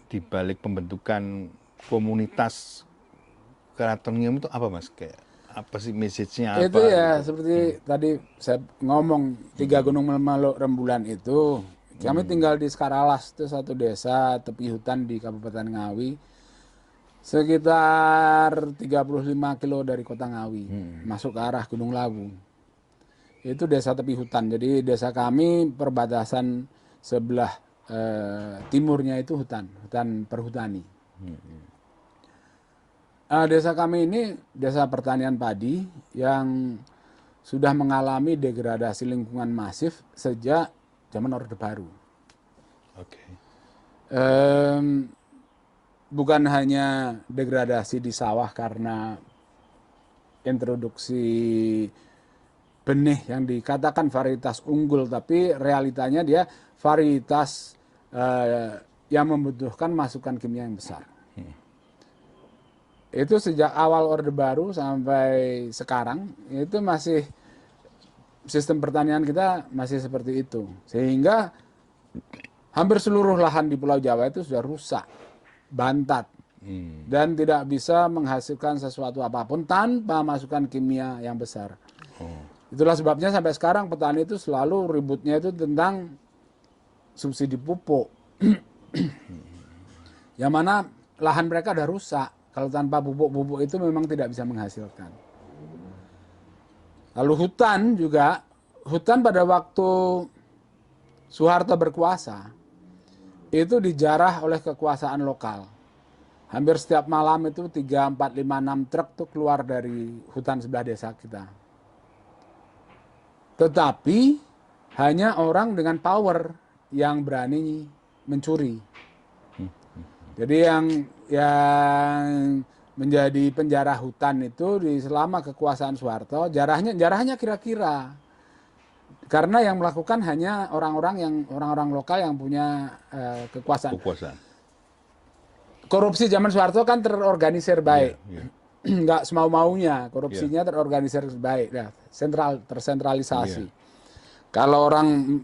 Speaker 1: di balik pembentukan komunitas Keraton Ngiom itu apa Mas? Kayak apa sih message-nya
Speaker 2: Itu
Speaker 1: apa
Speaker 2: ya
Speaker 1: gitu?
Speaker 2: seperti tadi saya ngomong 3 gunung Melmaluk Rembulan itu. Kami tinggal di Skaralas, itu satu desa tepi hutan di Kabupaten Ngawi. Sekitar 35 kilo dari kota Ngawi, masuk ke arah Gunung Lawu. Itu desa tepi hutan. Jadi desa kami perbatasan sebelah timurnya itu hutan perhutani. Desa kami ini desa pertanian padi yang sudah mengalami degradasi lingkungan masif sejak zaman Orde Baru.
Speaker 1: Oke.
Speaker 2: Bukan hanya degradasi di sawah karena introduksi benih yang dikatakan varietas unggul, tapi realitanya dia varietas yang membutuhkan masukan kimia yang besar. Itu sejak awal Orde Baru sampai sekarang itu masih sistem pertanian kita masih seperti itu, sehingga hampir seluruh lahan di Pulau Jawa itu sudah rusak, bantat, dan tidak bisa menghasilkan sesuatu apapun tanpa masukan kimia yang besar. Itulah sebabnya sampai sekarang petani itu selalu ributnya itu tentang subsidi pupuk, yang mana lahan mereka udah rusak. Kalau tanpa pupuk itu memang tidak bisa menghasilkan. Lalu hutan juga, hutan pada waktu Soeharto berkuasa, itu dijarah oleh kekuasaan lokal. Hampir setiap malam itu 3, 4, 5, 6 truk tuh keluar dari hutan sebelah desa kita. Tetapi hanya orang dengan power yang berani mencuri. Jadi yang menjadi penjara hutan itu selama kekuasaan Soeharto, jarahnya kira-kira. Karena yang melakukan hanya orang-orang lokal yang punya kekuasaan. Korupsi zaman Soeharto kan terorganisir baik. Nggak semau-maunya, korupsinya terorganisir baik. Nah, tersentralisasi. Kalau orang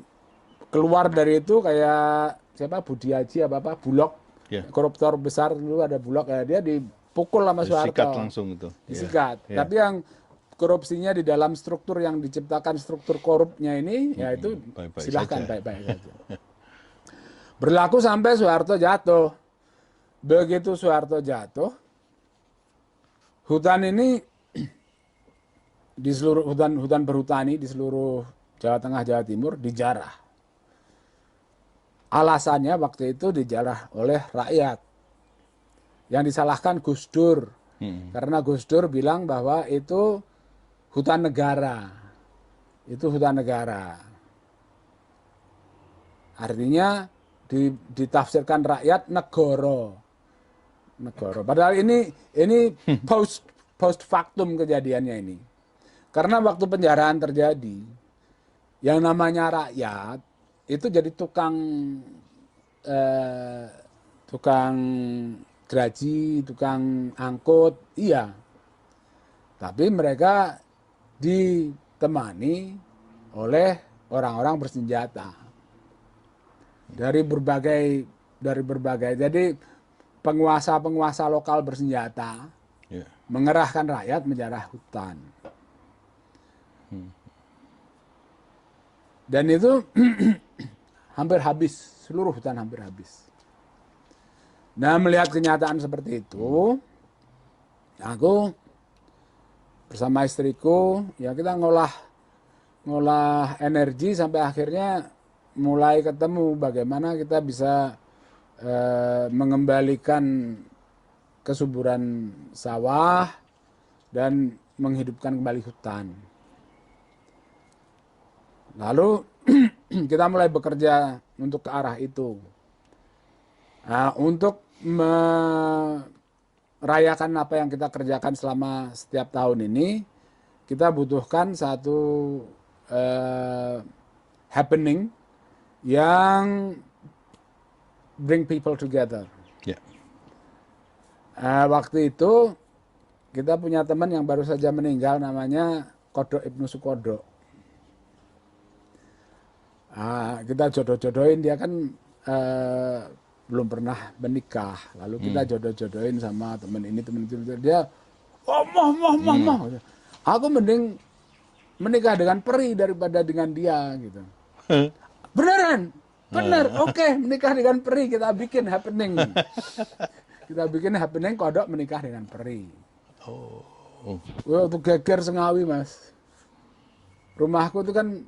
Speaker 2: keluar dari itu kayak siapa Budi Haji Bulog, koruptor besar dulu ada Bulog, ya dia dipukul sama Soeharto.
Speaker 1: Disikat langsung itu.
Speaker 2: Disikat. Tapi yang korupsinya di dalam struktur yang diciptakan struktur korupnya ini, ya itu silahkan baik-baik saja. Berlaku sampai Soeharto jatuh. Begitu Soeharto jatuh, hutan ini di seluruh hutan berhutani di seluruh Jawa Tengah, Jawa Timur dijarah. Alasannya waktu itu dijarah oleh rakyat. Yang disalahkan Gus Dur. Karena Gus Dur bilang bahwa itu hutan negara. Itu hutan negara. Artinya ditafsirkan rakyat negoro. Padahal ini post factum kejadiannya ini. Karena waktu penjaraan terjadi, yang namanya rakyat itu jadi tukang geraji, tukang angkut, iya. Tapi mereka ditemani oleh orang-orang bersenjata dari berbagai. Jadi penguasa lokal bersenjata mengerahkan rakyat menjarah hutan. Dan itu hampir habis, seluruh hutan hampir habis. Nah, melihat kenyataan seperti itu, aku bersama istriku, ya kita ngolah energi sampai akhirnya mulai ketemu bagaimana kita bisa mengembalikan kesuburan sawah dan menghidupkan kembali hutan. Lalu kita mulai bekerja untuk ke arah itu. Nah, untuk merayakan apa yang kita kerjakan selama setiap tahun ini, kita butuhkan satu happening yang bring people together.
Speaker 1: Ya.
Speaker 2: Waktu itu kita punya teman yang baru saja meninggal, namanya Kodok Ibnu Sukodo. Kita jodoh-jodohin, dia kan belum pernah menikah, lalu kita jodoh-jodohin sama teman ini teman itu. Dia mah. Aku mending menikah dengan peri daripada dengan dia gitu. Beneran, bener, oke, menikah dengan peri, kita bikin happening. Kita bikin happening Kodok menikah dengan peri. Waktu geger Sengawi, Mas. Rumahku itu kan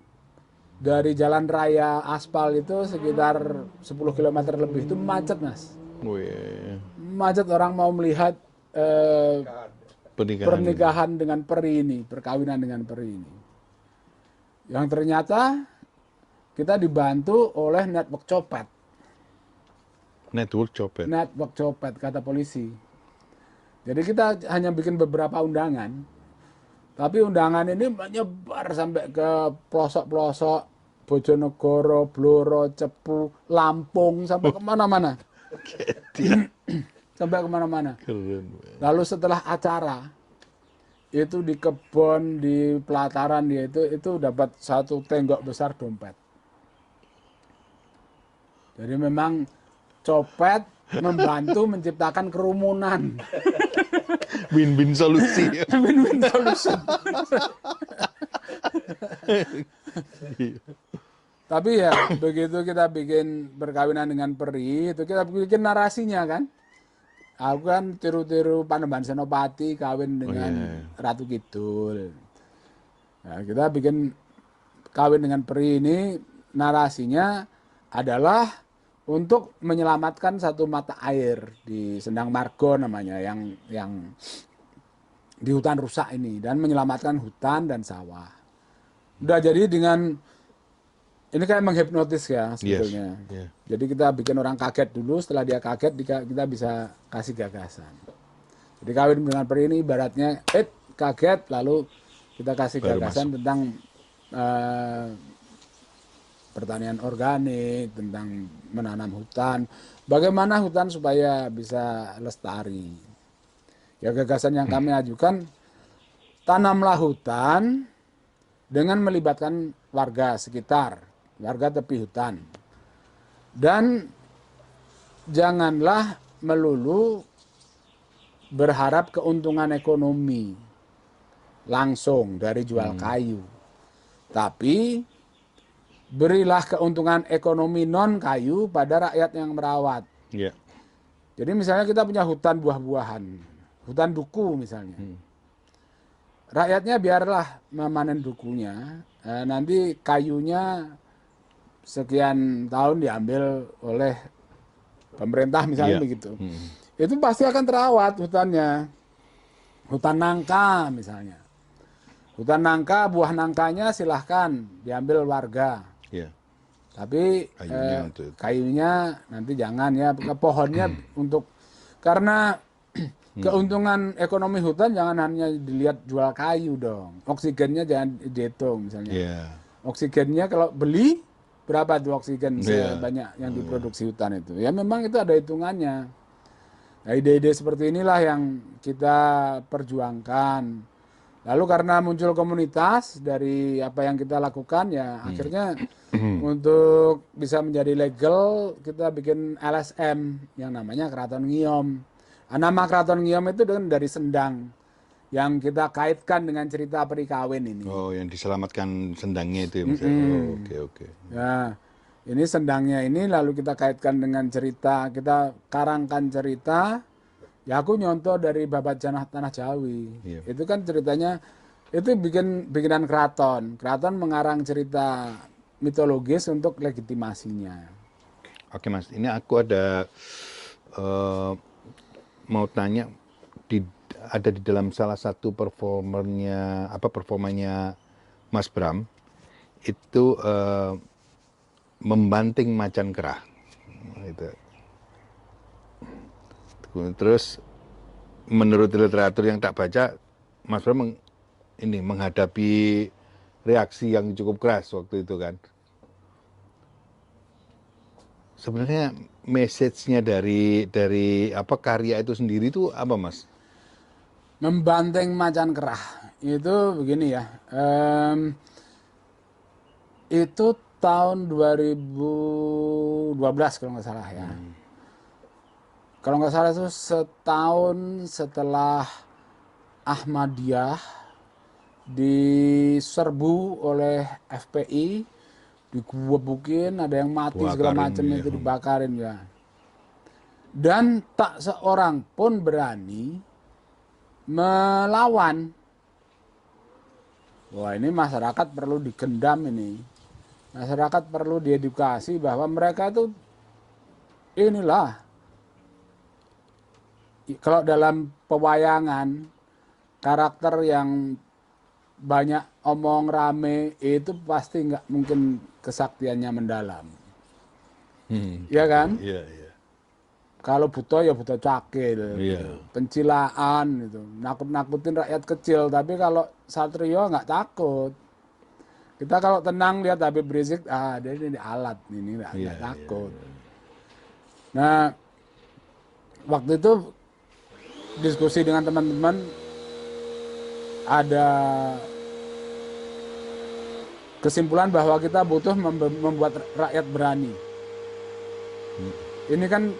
Speaker 2: dari jalan raya aspal itu sekitar 10 km lebih, itu macet, Mas. Macet, orang mau melihat pernikahan dengan peri ini, perkawinan dengan peri ini. Yang ternyata kita dibantu oleh network copet. Network copet, kata polisi. Jadi kita hanya bikin beberapa undangan, tapi undangan ini menyebar sampai ke pelosok-pelosok, Bojonegoro, Blora, Cepu, Lampung, sampai kemana-mana. Sampai kemana-mana. Lalu setelah acara, itu di kebun, di pelataran dia itu dapat satu tenggok besar dompet. Jadi memang copet membantu menciptakan kerumunan.
Speaker 1: Win-win solusi.
Speaker 2: Win-win solution. Tapi ya begitu kita bikin perkawinan dengan peri, itu kita bikin narasinya kan. Aku kan tiru-tiru Panembahan Senopati kawin dengan Ratu Kidul. Nah, kita bikin kawin dengan peri ini, narasinya adalah untuk menyelamatkan satu mata air di Sendang Margo namanya, yang di hutan rusak ini, dan menyelamatkan hutan dan sawah. Udah, jadi dengan ini kayak menghipnotis ya sebetulnya. Jadi kita bikin orang kaget dulu, setelah dia kaget kita bisa kasih gagasan. Jadi kawin dengan peri ini ibaratnya kaget, lalu kita kasih gagasan tentang pertanian organik, tentang menanam hutan, bagaimana hutan supaya bisa lestari. Ya, gagasan yang kami ajukan, tanamlah hutan dengan melibatkan warga sekitar, warga tepi hutan. Dan janganlah melulu berharap keuntungan ekonomi langsung dari jual kayu. Tapi berilah keuntungan ekonomi non kayu pada rakyat yang merawat. Jadi misalnya kita punya hutan buah-buahan, hutan duku misalnya. Rakyatnya biarlah memanen dukunya, nanti kayunya sekian tahun diambil oleh pemerintah misalnya begitu. Itu pasti akan terawat hutannya. Hutan nangka misalnya. Hutan nangka, buah nangkanya silahkan diambil warga. Tapi kayunya nanti jangan ya, pohonnya untuk, karena keuntungan ekonomi hutan jangan hanya dilihat jual kayu dong. Oksigennya jangan dihitung misalnya. Oksigennya kalau beli berapa tuh oksigen sebanyak yang diproduksi hutan itu. Ya memang itu ada hitungannya. Nah, ide-ide seperti inilah yang kita perjuangkan. Lalu karena muncul komunitas dari apa yang kita lakukan, ya akhirnya untuk bisa menjadi legal kita bikin LSM yang namanya Keraton Ngiyom. Nama Keraton Ngiyom itu dari Sendang yang kita kaitkan dengan cerita perikawin ini.
Speaker 1: Oh, yang diselamatkan sendangnya itu ya, Mas. Oke.
Speaker 2: Ya, ini sendangnya ini lalu kita kaitkan dengan cerita, kita karangkan cerita. Ya aku nyontoh dari Babat Janah Tanah Jawi. Itu kan ceritanya, itu bikinan keraton. Keraton mengarang cerita mitologis untuk legitimasinya.
Speaker 1: Oke Mas, ini aku ada mau tanya, ada di dalam salah satu performanya Mas Bram itu membanting macan kerah. Gitu. Terus menurut literatur yang tak baca, Mas Bram menghadapi reaksi yang cukup keras waktu itu kan. Sebenarnya message-nya dari apa karya itu sendiri itu apa, Mas?
Speaker 2: Membanteng macan kerah itu begini ya. Itu tahun 2012 kalau nggak salah ya. Kalau nggak salah itu setahun setelah Ahmadiyah diserbu oleh FPI, digebukin, ada yang mati segala
Speaker 1: Dibakarin,
Speaker 2: macam
Speaker 1: ya.
Speaker 2: itu dibakarin ya. Dan tak seorang pun berani melawan. Wah, ini masyarakat perlu digendam ini. Masyarakat perlu diedukasi bahwa mereka itu inilah. Kalau dalam pewayangan karakter yang banyak omong rame itu pasti nggak mungkin kesaktiannya mendalam. Iya kan?
Speaker 1: Iya, iya.
Speaker 2: Kalau buta ya buta cakil,
Speaker 1: Iya.
Speaker 2: gitu. Pencilaan, gitu. Nakut-nakutin rakyat kecil. Tapi kalau satrio nggak takut. Kita kalau tenang lihat Habib Rizik, dia ini alat, ini nggak takut. Nah, waktu itu diskusi dengan teman-teman, ada kesimpulan bahwa kita butuh membuat rakyat berani. Ini kan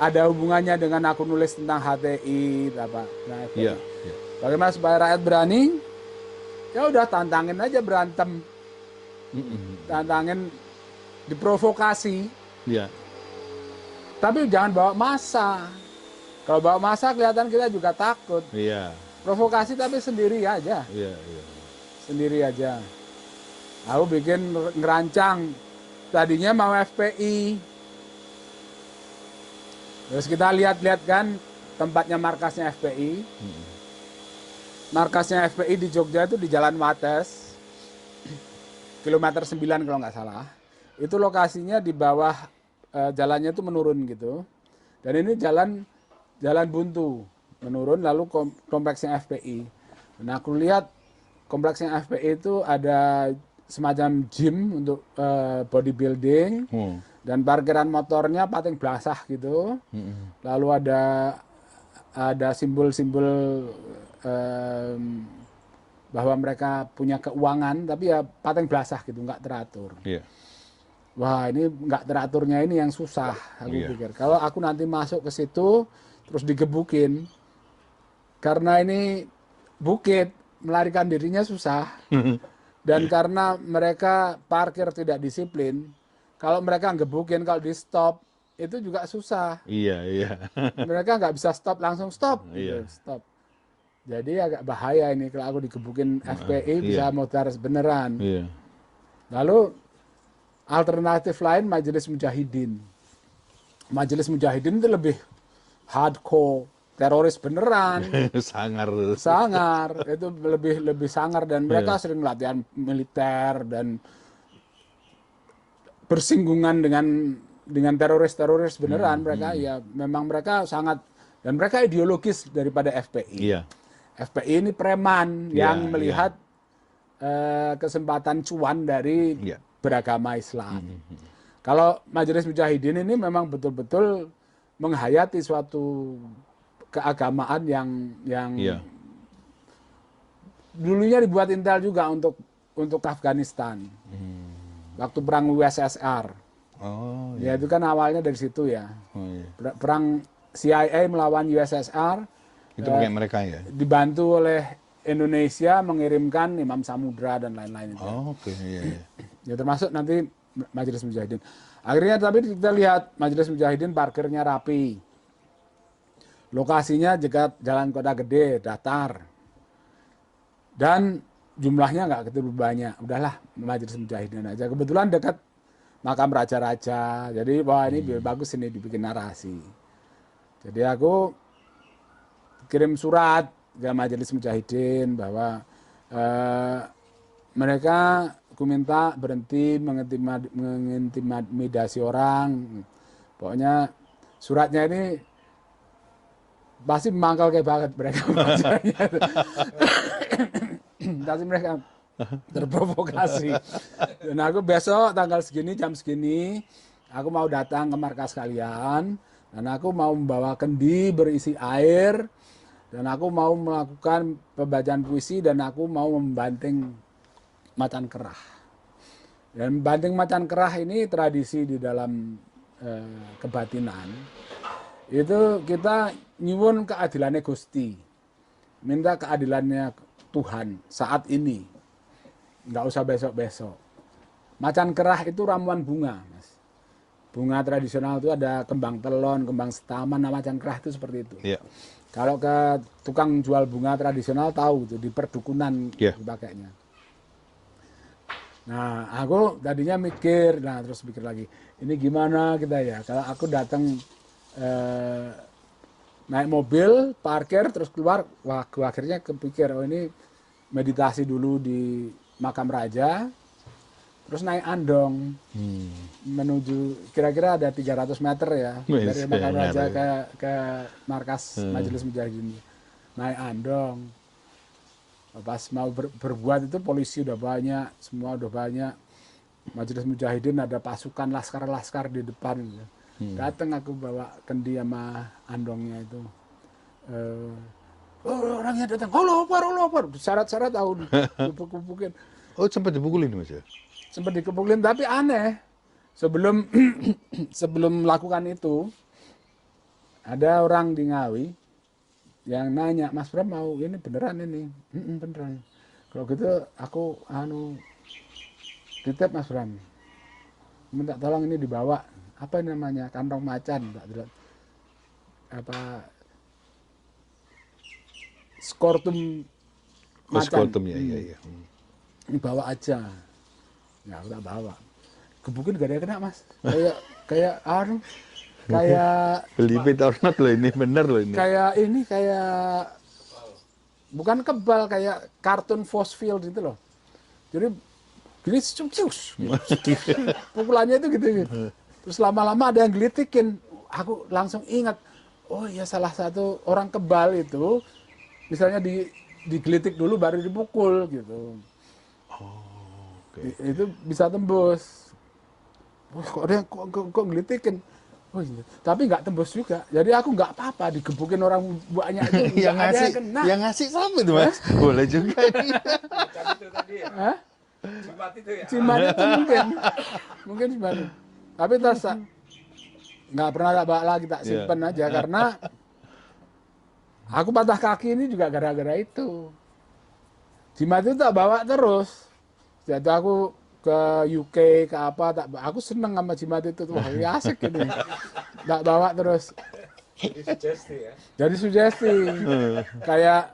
Speaker 2: ada hubungannya dengan aku nulis tentang HTI, apa?
Speaker 1: Iya, iya.
Speaker 2: Bagaimana supaya rakyat berani? Ya udah tantangin aja berantem, tantangin, diprovokasi.
Speaker 1: Iya.
Speaker 2: Tapi jangan bawa massa. Kalau bawa massa kelihatan kita juga takut.
Speaker 1: Iya.
Speaker 2: Provokasi tapi sendiri aja,
Speaker 1: Iya, iya.
Speaker 2: sendiri aja. Aku bikin ngerancang. Tadinya mau FPI. Terus kita lihat-lihat kan tempatnya markasnya FPI. Markasnya FPI di Jogja itu di Jalan Wates, kilometer 9 kalau nggak salah. Itu lokasinya di bawah, jalannya itu menurun gitu. Dan ini jalan buntu menurun, lalu kompleksnya FPI. Nah aku lihat kompleksnya FPI itu ada semacam gym untuk bodybuilding. Dan parkiran motornya pating belasah gitu. Lalu ada simbol-simbol bahwa mereka punya keuangan, tapi ya pating belasah gitu, nggak teratur.
Speaker 1: Iya.
Speaker 2: Wah, ini nggak teraturnya ini yang susah, aku pikir. Kalau aku nanti masuk ke situ, terus digebukin, karena ini bukit, melarikan dirinya susah. Dan karena mereka parkir tidak disiplin, kalau mereka ngebukin, kalau di stop, itu juga susah.
Speaker 1: Iya, iya.
Speaker 2: Mereka nggak bisa stop, langsung stop.
Speaker 1: Iya.
Speaker 2: Gitu, stop. Jadi agak bahaya ini kalau aku digebukin FPI bisa modar beneran.
Speaker 1: Iya.
Speaker 2: Lalu alternatif lain Majelis Mujahidin. Majelis Mujahidin itu lebih hardcore, teroris beneran.
Speaker 1: Sangar.
Speaker 2: Sangar, itu lebih sangar dan mereka sering latihan militer dan bersinggungan dengan teroris beneran. Mereka ya memang mereka sangat, dan mereka ideologis daripada FPI.
Speaker 1: Iya.
Speaker 2: FPI ini preman yang melihat kesempatan cuan dari beragama Islam. Kalau Majelis Mujahidin ini memang betul-betul menghayati suatu keagamaan yang dulunya dibuat Intel juga untuk Afghanistan. Waktu perang USSR.
Speaker 1: Oh,
Speaker 2: Ya itu kan awalnya dari situ ya.
Speaker 1: Oh, iya.
Speaker 2: Perang CIA melawan USSR.
Speaker 1: Itu pakai mereka ya?
Speaker 2: Dibantu oleh Indonesia mengirimkan Imam Samudra dan lain-lain itu.
Speaker 1: Oh, oke. Iya, iya.
Speaker 2: Ya termasuk nanti Majelis Mujahidin. Akhirnya tapi kita lihat Majelis Mujahidin parkirnya rapi. Lokasinya dekat Jalan Kota Gede, datar. Dan jumlahnya nggak gitu banyak. Udahlah Majelis Mujahidin aja. Kebetulan dekat makam raja-raja. Jadi wah ini bagus ini dibikin narasi. Jadi aku kirim surat ke Majelis Mujahidin bahwa mereka, aku minta berhenti mengintimidasi orang. Pokoknya suratnya ini pasti mangkal kayak banget mereka bacanya. Pasti mereka terprovokasi. Dan aku besok tanggal segini jam segini aku mau datang ke markas kalian dan aku mau membawa kendi berisi air dan aku mau melakukan pembacaan puisi dan aku mau membanting macan kerah. Dan banting macan kerah ini tradisi di dalam kebatinan. Itu kita nyuwun keadilannya Gusti. Minta keadilannya Tuhan saat ini. Nggak usah besok-besok. Macan kerah itu ramuan bunga, Mas. Bunga tradisional itu ada kembang telon, kembang setaman, nah macan kerah itu seperti itu.
Speaker 1: Iya.
Speaker 2: Kalau ke tukang jual bunga tradisional tahu tuh di perdukunan dipakainya. Nah, aku tadinya mikir, nah terus mikir lagi, ini gimana kita ya? Kalau aku datang naik mobil, parkir, terus keluar, wah akhirnya kepikir, oh ini meditasi dulu di makam raja, terus naik andong menuju kira-kira ada 300 meter ya dari makam raja ke markas Majelis Mujahidin. Naik andong. Pas mau berbuat itu polisi udah banyak, semua udah banyak. Majelis Mujahidin ada pasukan laskar-laskar di depan. Datang aku bawa kendi sama andongnya itu. Orangnya datang, Allah Akbar, syarat-syarat aku dipukul-pukulin.
Speaker 1: Oh, sempat dipukulin Mas ya?
Speaker 2: Sempat dikepukulin, tapi aneh. Sebelum sebelum melakukan itu, ada orang di Ngawi yang nanya, Mas Bram mau ini beneran ini? Beneran. Kalau gitu aku titip Mas Bram. Minta tolong ini dibawa. Apa namanya? Kantong macan. Apa? Skortum macan.
Speaker 1: Skortum ya, iya.
Speaker 2: Ini bawa aja. Ya aku tak bawa. Gebukin gak ada yang kena Mas. Kayak
Speaker 1: believe it or not loh, ini bener loh ini.
Speaker 2: Kayak bukan kebal, kayak kartun Fosfield gitu loh. Jadi gini cius. Pukulannya itu gitu. Terus lama-lama ada yang gelitikin. Aku langsung ingat, oh ya salah satu orang kebal itu misalnya digelitik dulu baru dipukul gitu. Itu bisa tembus. Wah, kok ada yang kok ngelitikin. Oh iya. Tapi nggak tembus juga. Jadi aku nggak apa-apa digebukin orang banyak itu.
Speaker 1: yang ngasih sama itu Mas. Boleh juga ini.
Speaker 4: Itu tadi ya.
Speaker 2: Hah?
Speaker 4: Cimat itu ya.
Speaker 2: Cimat itu mungkin cimat. Tapi terus nggak pernah tak bawa lagi, tak simpen aja karena aku patah kaki ini juga gara-gara itu. Cimat itu tak bawa terus. Jadi aku ke UK ke apa aku seneng sama jimat itu tuh, wah asik ini. Tak bawa terus.
Speaker 4: Jadi sugesti ya.
Speaker 2: Jadi sugesti kayak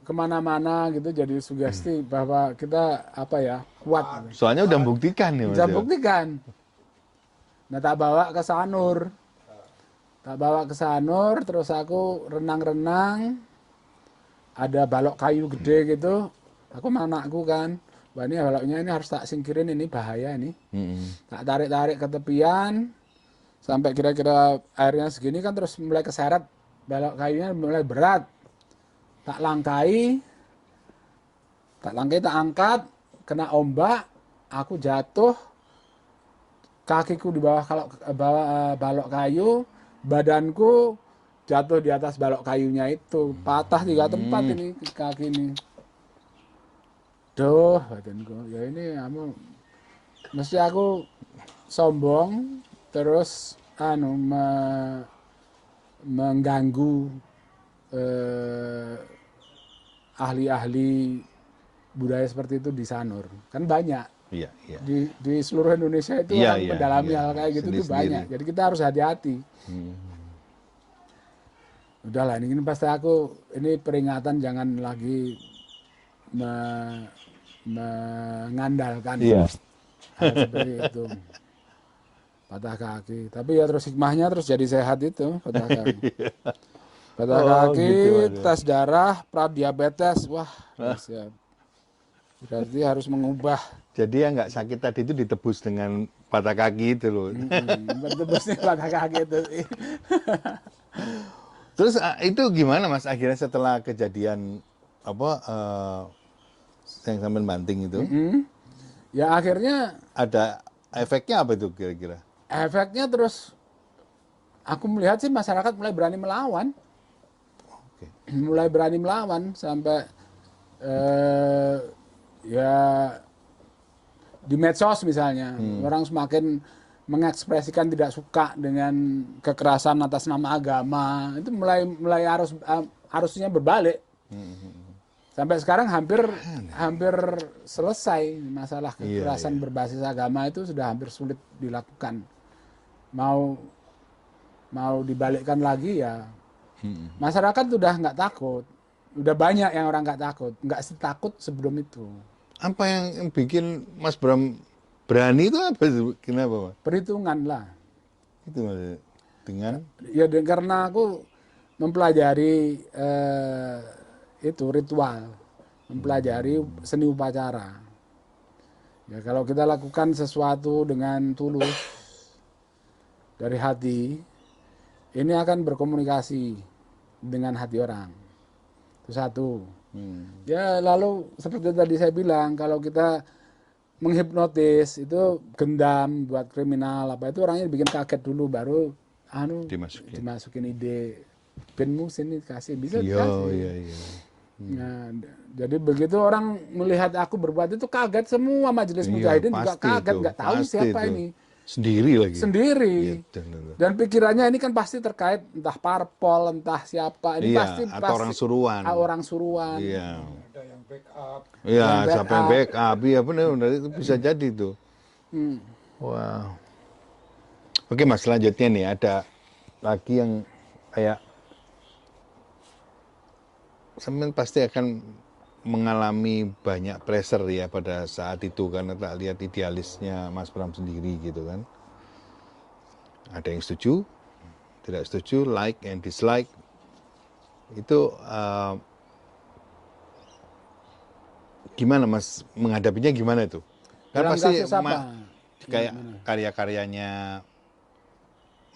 Speaker 2: kemana-mana gitu, jadi sugesti bahwa kita apa ya kuat.
Speaker 1: Soalnya udah buktikan nih Mas.
Speaker 2: Udah buktikan. Nah tak bawa ke Sanur. Tak bawa ke Sanur, terus aku renang-renang. Ada balok kayu gede gitu. Aku sama anakku kan. Wah ini baloknya ini harus tak singkirin, ini bahaya ini. Tak tarik-tarik ke tepian. Sampai kira-kira airnya segini kan terus mulai keseret. Balok kayunya mulai berat. Tak langkai, tak angkat. Kena ombak. Aku jatuh. Kakiku di bawah balok kayu. Badanku jatuh di atas balok kayunya itu. Patah 3 tempat ini kaki ini. Duh, badanku. Ya ini mesti aku sombong terus mengganggu ahli-ahli budaya seperti itu di Sanur. Kan banyak.
Speaker 1: Iya.
Speaker 2: Di seluruh Indonesia itu orang mendalami hal kayak gitu tuh banyak. Jadi kita harus hati-hati. Udahlah, ini pasti ini peringatan jangan lagi mengandalkan hal seperti itu. Patah kaki. Tapi ya terus hikmahnya terus jadi sehat itu patah kaki. Patah kaki, gitu, tes darah, pradiabetes, wah siap. Berarti harus mengubah.
Speaker 1: Jadi yang nggak sakit tadi itu ditebus dengan patah kaki itu loh.
Speaker 2: Tebusnya patah kaki itu.
Speaker 1: Terus itu gimana Mas akhirnya setelah kejadian apa yang sampai banting itu?
Speaker 2: Ya akhirnya
Speaker 1: Ada efeknya apa itu kira-kira?
Speaker 2: efeknya terus aku melihat sih masyarakat mulai berani melawan.
Speaker 1: Oke.
Speaker 2: Mulai berani melawan sampai ya di medsos misalnya orang semakin mengekspresikan tidak suka dengan kekerasan atas nama agama itu mulai arusnya berbalik sampai sekarang hampir selesai masalah kekerasan berbasis agama itu sudah hampir sulit dilakukan mau dibalikkan lagi ya masyarakat sudah nggak takut. Udah banyak yang orang nggak takut, nggak setakut sebelum itu.
Speaker 1: Apa yang bikin Mas Bram berani itu apa? Kenapa Mas?
Speaker 2: Perhitungan lah.
Speaker 1: Itu Mas dengan
Speaker 2: Ya karena aku mempelajari itu ritual, mempelajari seni upacara. Ya kalau kita lakukan sesuatu dengan tulus dari hati, ini akan berkomunikasi dengan hati orang. Itu satu. Ya lalu seperti tadi saya bilang kalau kita menghipnotis itu gendam buat kriminal apa itu orangnya bikin kaget dulu baru dimasukin ide penmu sini kasih bisa dikasih.
Speaker 1: Iya.
Speaker 2: Nah, jadi begitu orang melihat aku berbuat itu kaget semua majelis mujahidin juga kaget nggak tahu siapa
Speaker 1: itu.
Speaker 2: ini.
Speaker 1: Sendiri lagi.
Speaker 2: Sendiri.
Speaker 1: Iya, benar.
Speaker 2: Dan pikirannya ini kan pasti terkait entah parpol, entah siapa. Ini pasti
Speaker 1: atau orang suruhan.
Speaker 2: Orang suruhan.
Speaker 1: Iya.
Speaker 4: Ada yang backup.
Speaker 1: Iya,
Speaker 2: Yang
Speaker 1: siapa yang backup? Iya benar itu bisa jadi tuh. Wow. Oke Mas, selanjutnya nih ada lagi yang kayak sampean pasti akan mengalami banyak pressure ya pada saat itu karena tak lihat idealisnya Mas Bram sendiri gitu kan. Ada yang setuju, tidak setuju, like and dislike. Itu gimana Mas menghadapinya gimana itu? Kan
Speaker 2: Dalam
Speaker 1: pasti
Speaker 2: kasus apa?
Speaker 1: kayak karya-karyanya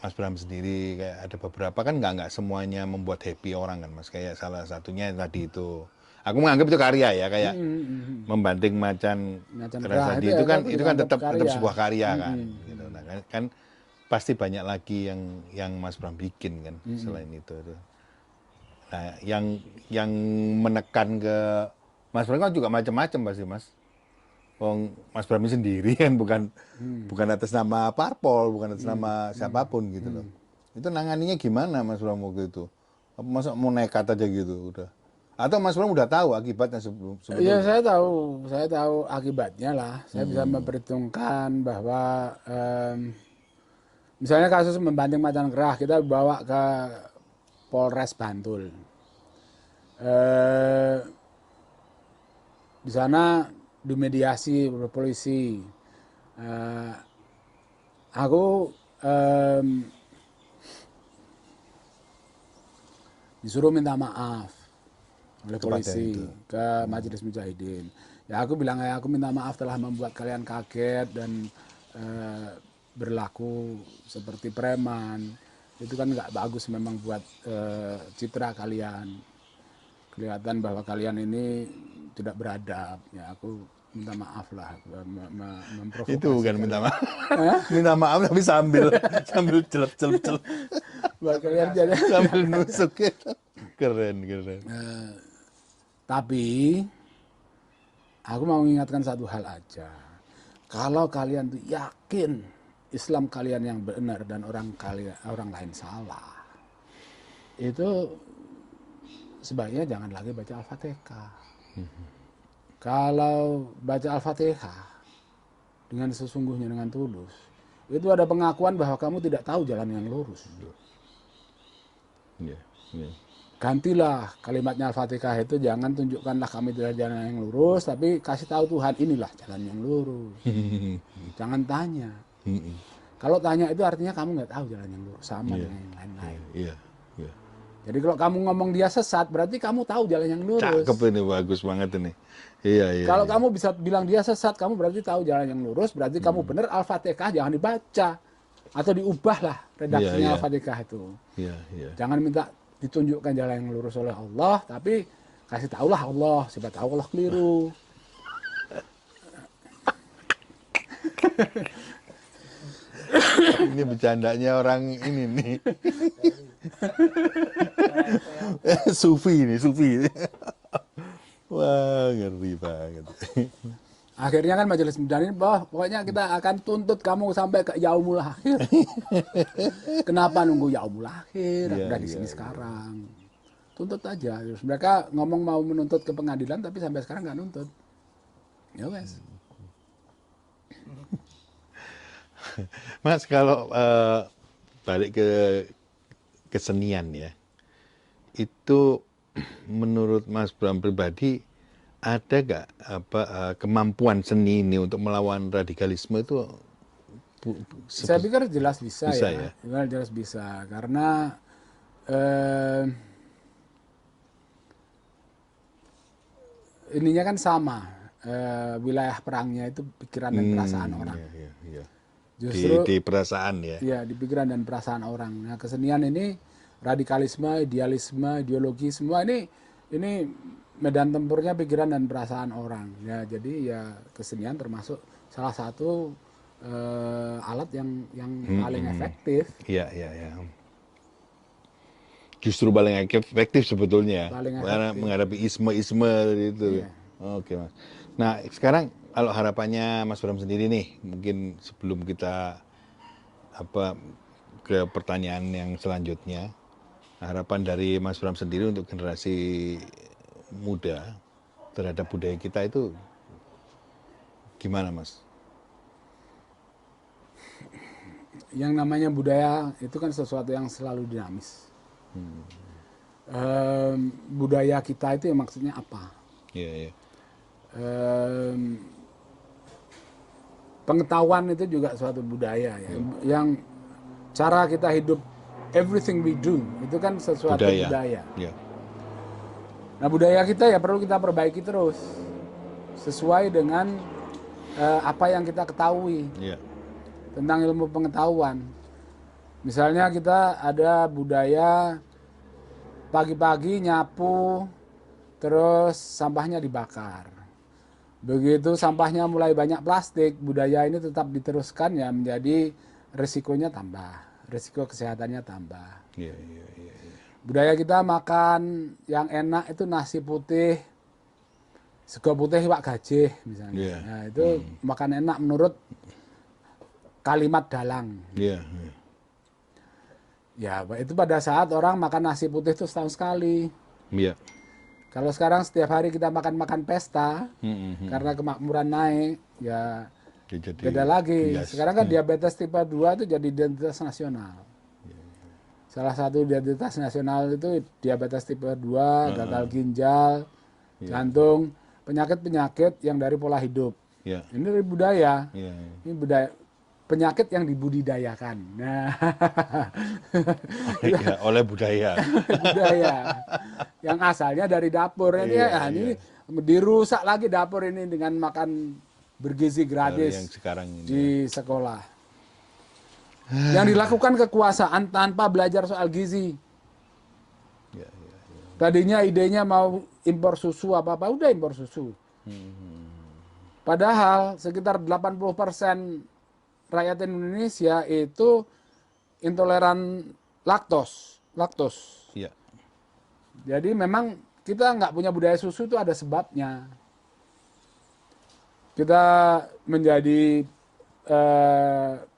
Speaker 1: Mas Bram sendiri kayak ada beberapa kan nggak semuanya membuat happy orang kan Mas, kayak salah satunya tadi itu aku menganggap itu karya ya kayak membanting macan
Speaker 2: gerah
Speaker 1: tadi itu kan tetap
Speaker 2: karya.
Speaker 1: sebuah karya kan gitu. Nah, kan pasti banyak lagi yang Mas Bram bikin kan selain itu. Nah yang menekan ke Mas Bram kan juga macam-macam pasti Mas. Mas Bram sendiri kan bukan atas nama parpol, bukan atas nama siapapun gitu loh. Itu nanganinya gimana Mas Bram waktu itu? Apa masa mau nekat aja gitu udah? Atau Mas Bram udah tahu akibatnya sebetulnya?
Speaker 2: Iya saya tahu akibatnya lah. Saya bisa memperhitungkan bahwa misalnya kasus membanting macan gerah kita bawa ke Polres Bantul. Di sana dimediasi oleh polisi. Aku disuruh minta maaf oleh polisi ke Majelis Mujahidin. Ya aku bilang aku minta maaf telah membuat kalian kaget dan berlaku seperti preman. Itu kan nggak bagus memang buat citra kalian. Kelihatan bahwa kalian ini tidak beradab. Ya aku minta maaf lah memprovokasi.
Speaker 1: Itu bukan minta maaf. Minta maaf tapi sambil celep.
Speaker 2: Buat kalian jadi
Speaker 1: Sambil nusuk gitu. Keren.
Speaker 2: Tapi aku mau mengingatkan satu hal aja. Kalau kalian tuh yakin Islam kalian yang benar dan orang lain salah, itu sebaiknya jangan lagi baca Al-Fatihah. Kalau baca Al-Fatihah dengan sesungguhnya, dengan tulus, itu ada pengakuan bahwa kamu tidak tahu jalan yang lurus. Gantilah kalimatnya Al-Fatihah itu, jangan tunjukkanlah kami tidak jalan yang lurus, tapi kasih tahu Tuhan inilah jalan yang lurus. Jangan tanya. Kalau tanya itu artinya kamu nggak tahu jalan yang lurus, sama dengan yang lain-lain.
Speaker 1: Iya.
Speaker 2: Jadi kalau kamu ngomong dia sesat, berarti kamu tahu jalan yang lurus.
Speaker 1: Cakep ini, bagus banget ini. Iya.
Speaker 2: Kalau kamu bisa bilang dia sesat, kamu berarti tahu jalan yang lurus, berarti kamu benar. Al-Fatihah jangan dibaca atau diubahlah redaksinya Al-Fatihah itu.
Speaker 1: Iya.
Speaker 2: Jangan minta ditunjukkan jalan yang lurus oleh Allah, tapi kasih tahulah Allah, siapa tahu Allah keliru.
Speaker 1: Ini bercandanya orang ini nih. Sufi nih, Sufi. Wah, ngeri banget.
Speaker 2: Akhirnya kan majelis Mudahrin, pokoknya kita akan tuntut kamu sampai ke yaumul akhir. Kenapa nunggu yaumul akhir?
Speaker 1: Iya,
Speaker 2: Udah di
Speaker 1: iya,
Speaker 2: sini
Speaker 1: iya.
Speaker 2: sekarang. Tuntut aja. Terus mereka ngomong mau menuntut ke pengadilan, tapi sampai sekarang nggak nuntut. Ya wes.
Speaker 1: Mas, kalau balik ke kesenian ya, itu menurut Mas Bram pribadi ada nggak kemampuan seni ini untuk melawan radikalisme itu?
Speaker 2: Saya pikir jelas bisa,
Speaker 1: Bisa
Speaker 2: ya.
Speaker 1: ya?
Speaker 2: Jelas bisa. Karena ininya kan sama. Wilayah perangnya itu pikiran dan perasaan orang.
Speaker 1: Iya, iya, iya.
Speaker 2: Justru
Speaker 1: Di perasaan ya.
Speaker 2: ya di pikiran dan perasaan orang. Nah, kesenian ini radikalisme, idealisme, ideologi semua ini medan tempurnya pikiran dan perasaan orang. Ya, jadi ya kesenian termasuk salah satu alat yang paling efektif.
Speaker 1: Iya, iya, iya. Justru paling efektif sebetulnya.
Speaker 2: Paling
Speaker 1: Karena
Speaker 2: efektif.
Speaker 1: menghadapi isme-isme itu.
Speaker 2: Iya.
Speaker 1: Oke, Mas. Nah, sekarang kalau harapannya Mas Bram sendiri nih, mungkin sebelum kita ke pertanyaan yang selanjutnya, harapan dari Mas Bram sendiri untuk generasi muda terhadap budaya kita itu gimana, Mas?
Speaker 2: Yang namanya budaya itu kan sesuatu yang selalu dinamis. Budaya kita itu maksudnya apa?
Speaker 1: Iya, iya.
Speaker 2: Pengetahuan itu juga suatu budaya ya. Yang cara kita hidup, everything we do itu kan sesuatu budaya.
Speaker 1: Iya.
Speaker 2: Nah, budaya kita ya perlu kita perbaiki terus sesuai dengan apa yang kita ketahui
Speaker 1: Iya.
Speaker 2: tentang ilmu pengetahuan. Misalnya kita ada budaya pagi-pagi nyapu, terus sampahnya dibakar. Begitu sampahnya mulai banyak plastik, budaya ini tetap diteruskan ya menjadi risikonya tambah, risiko kesehatannya tambah.
Speaker 1: Iya, iya, iya.
Speaker 2: Budaya kita makan yang enak itu nasi putih, sego putih iwak gajih misalnya.
Speaker 1: Iya.
Speaker 2: Nah, itu makan enak menurut kalimat dalang.
Speaker 1: Iya.
Speaker 2: Ya, itu pada saat orang makan nasi putih itu setahun sekali.
Speaker 1: Iya.
Speaker 2: Kalau sekarang setiap hari kita makan pesta,
Speaker 1: Hmm.
Speaker 2: karena kemakmuran naik, ya
Speaker 1: Jadi
Speaker 2: beda lagi.
Speaker 1: bias.
Speaker 2: Sekarang kan diabetes tipe 2 itu jadi identitas nasional. Salah satu identitas nasional itu diabetes tipe 2, gagal ginjal, jantung, penyakit-penyakit yang dari pola hidup.
Speaker 1: Iya.
Speaker 2: Ini dari budaya.
Speaker 1: Iya.
Speaker 2: Ini budaya penyakit yang dibudidayakan. Nah,
Speaker 1: Ya, oleh budaya.
Speaker 2: budaya yang asalnya dari dapur ini
Speaker 1: Iya,
Speaker 2: ya, ini dirusak lagi dapur ini dengan makan bergizi
Speaker 1: Yang
Speaker 2: gratis
Speaker 1: sekarang ini.
Speaker 2: di sekolah. Yang dilakukan kekuasaan tanpa belajar soal gizi.
Speaker 1: Ya, ya.
Speaker 2: Tadinya idenya mau impor susu apa-apa, udah impor susu. Padahal sekitar 80% rakyat Indonesia itu intoleran laktos.
Speaker 1: Iya.
Speaker 2: Jadi memang kita nggak punya budaya susu itu ada sebabnya. Kita menjadi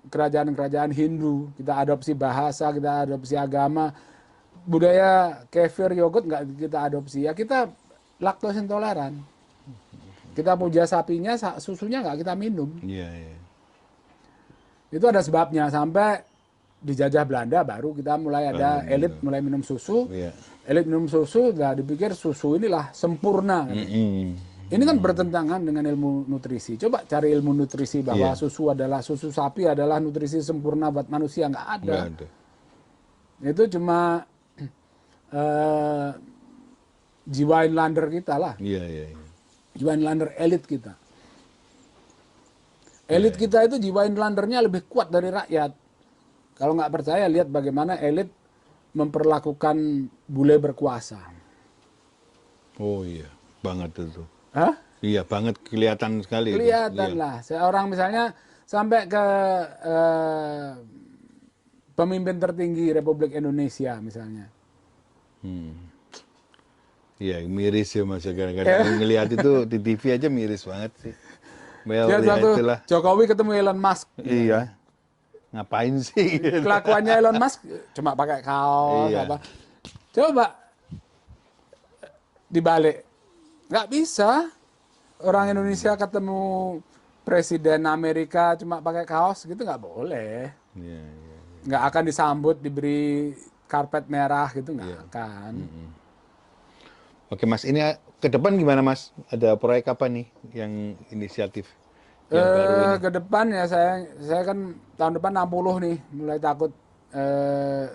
Speaker 2: kerajaan-kerajaan Hindu, kita adopsi bahasa, kita adopsi agama, budaya kefir, yogurt nggak kita adopsi. Ya kita laktos intoleran. Kita puja sapinya, susunya nggak kita minum.
Speaker 1: Iya, iya.
Speaker 2: Itu ada sebabnya. Sampai dijajah Belanda baru kita mulai ada elit mulai minum susu.
Speaker 1: Iya.
Speaker 2: Elit minum susu, udah dipikir susu inilah sempurna. Ini kan bertentangan dengan ilmu nutrisi. Coba cari ilmu nutrisi bahwa susu sapi adalah nutrisi sempurna buat manusia, nggak ada.
Speaker 1: Nggak ada.
Speaker 2: Itu cuma jiwa inlander kita lah,
Speaker 1: Iya, iya, iya.
Speaker 2: jiwa inlander elit kita. Elit kita itu jiwa inlandernya lebih kuat dari rakyat. Kalau nggak percaya lihat bagaimana elit memperlakukan bule berkuasa.
Speaker 1: Oh iya, banget itu.
Speaker 2: Hah?
Speaker 1: Iya, banget kelihatan sekali itu.
Speaker 2: Kelihatan
Speaker 1: Iya.
Speaker 2: lah. Seorang misalnya sampai ke pemimpin tertinggi Republik Indonesia misalnya.
Speaker 1: Iya, miris ya Mas. Kadang-kadang ngelihat itu di TV aja miris banget sih. Well,
Speaker 2: Dia
Speaker 1: ya
Speaker 2: waktu
Speaker 1: itulah.
Speaker 2: Jokowi ketemu Elon Musk.
Speaker 1: Iya. Ngapain sih?
Speaker 2: Kelakuannya Elon Musk cuma pakai kaos
Speaker 1: Iya.
Speaker 2: apa. Coba dibalik. Nggak bisa. Orang Indonesia ketemu presiden Amerika cuma pakai kaos gitu nggak boleh.
Speaker 1: Iya, iya.
Speaker 2: Nggak akan disambut, diberi karpet merah gitu nggak akan.
Speaker 1: Oke Mas, ini ke depan gimana Mas? Ada proyek apa nih yang inisiatif yang baru ini?
Speaker 2: Ke depan ya saya kan tahun depan 60 nih, mulai takut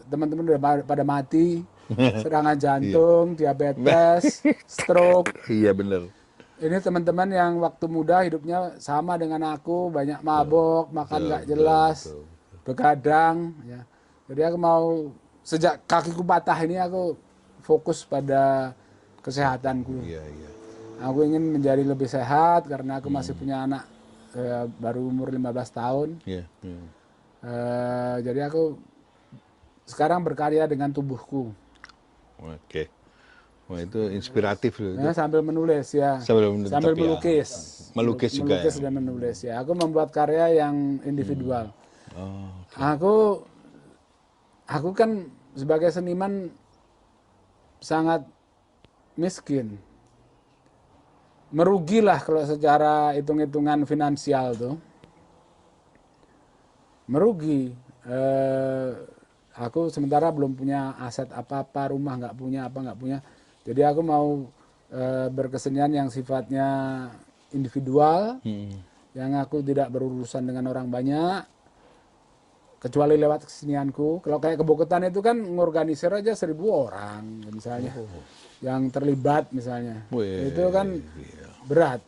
Speaker 2: teman-teman udah pada mati, serangan jantung, diabetes, stroke.
Speaker 1: Iya bener.
Speaker 2: Ini teman-teman yang waktu muda hidupnya sama dengan aku, banyak mabok, makan nggak jelas, begadang. Ya. Jadi aku mau sejak kakiku patah ini aku fokus pada kesehatanku.
Speaker 1: Iya, iya.
Speaker 2: Aku ingin menjadi lebih sehat karena aku masih punya anak baru umur 15 tahun.
Speaker 1: Iya, iya.
Speaker 2: Jadi aku sekarang berkarya dengan tubuhku.
Speaker 1: Oke. Wah itu inspiratif loh.
Speaker 2: Ya, sambil menulis ya.
Speaker 1: Sambil menulis,
Speaker 2: Sambil
Speaker 1: tapi ya,
Speaker 2: melukis.
Speaker 1: melukis juga
Speaker 2: Melukis
Speaker 1: ya?
Speaker 2: dan menulis ya. Aku membuat karya yang individual.
Speaker 1: Oh,
Speaker 2: Aku kan sebagai seniman sangat miskin. Merugilah kalau secara hitung-hitungan finansial tuh. Merugi. Aku sementara belum punya aset apa-apa, rumah nggak punya, apa nggak punya. Jadi aku mau berkesenian yang sifatnya individual, yang aku tidak berurusan dengan orang banyak, kecuali lewat kesenianku. Kalau kayak Keboketan itu kan ngorganisir aja 1.000 orang misalnya, yang terlibat misalnya.
Speaker 1: Wih,
Speaker 2: Itu kan berat.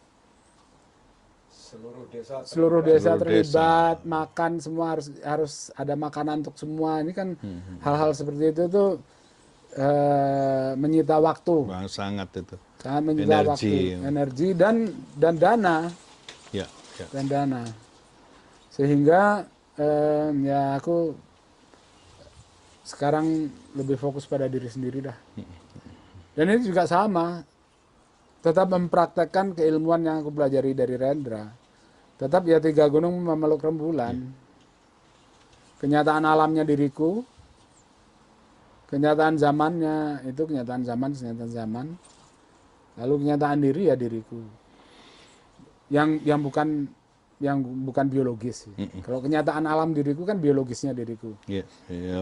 Speaker 4: Seluruh
Speaker 2: Desa
Speaker 4: desa
Speaker 2: terlibat, makan semua harus ada makanan untuk semua. Ini kan hal-hal seperti itu tuh menyita waktu,
Speaker 1: wah, sangat itu.
Speaker 2: sangat menyita waktu, energi dan dana,
Speaker 1: Ya, ya.
Speaker 2: dan dana. Sehingga ya aku sekarang lebih fokus pada diri sendiri dah. Dan ini juga sama, tetap mempraktekkan keilmuan yang aku pelajari dari Rendra. Tetap ya 3 gunung memeluk rembulan. Kenyataan alamnya diriku, kenyataan zamannya itu kenyataan zaman. Lalu kenyataan diri ya diriku. Yang bukan biologis. Kalau kenyataan alam diriku kan biologisnya diriku.
Speaker 1: Iya,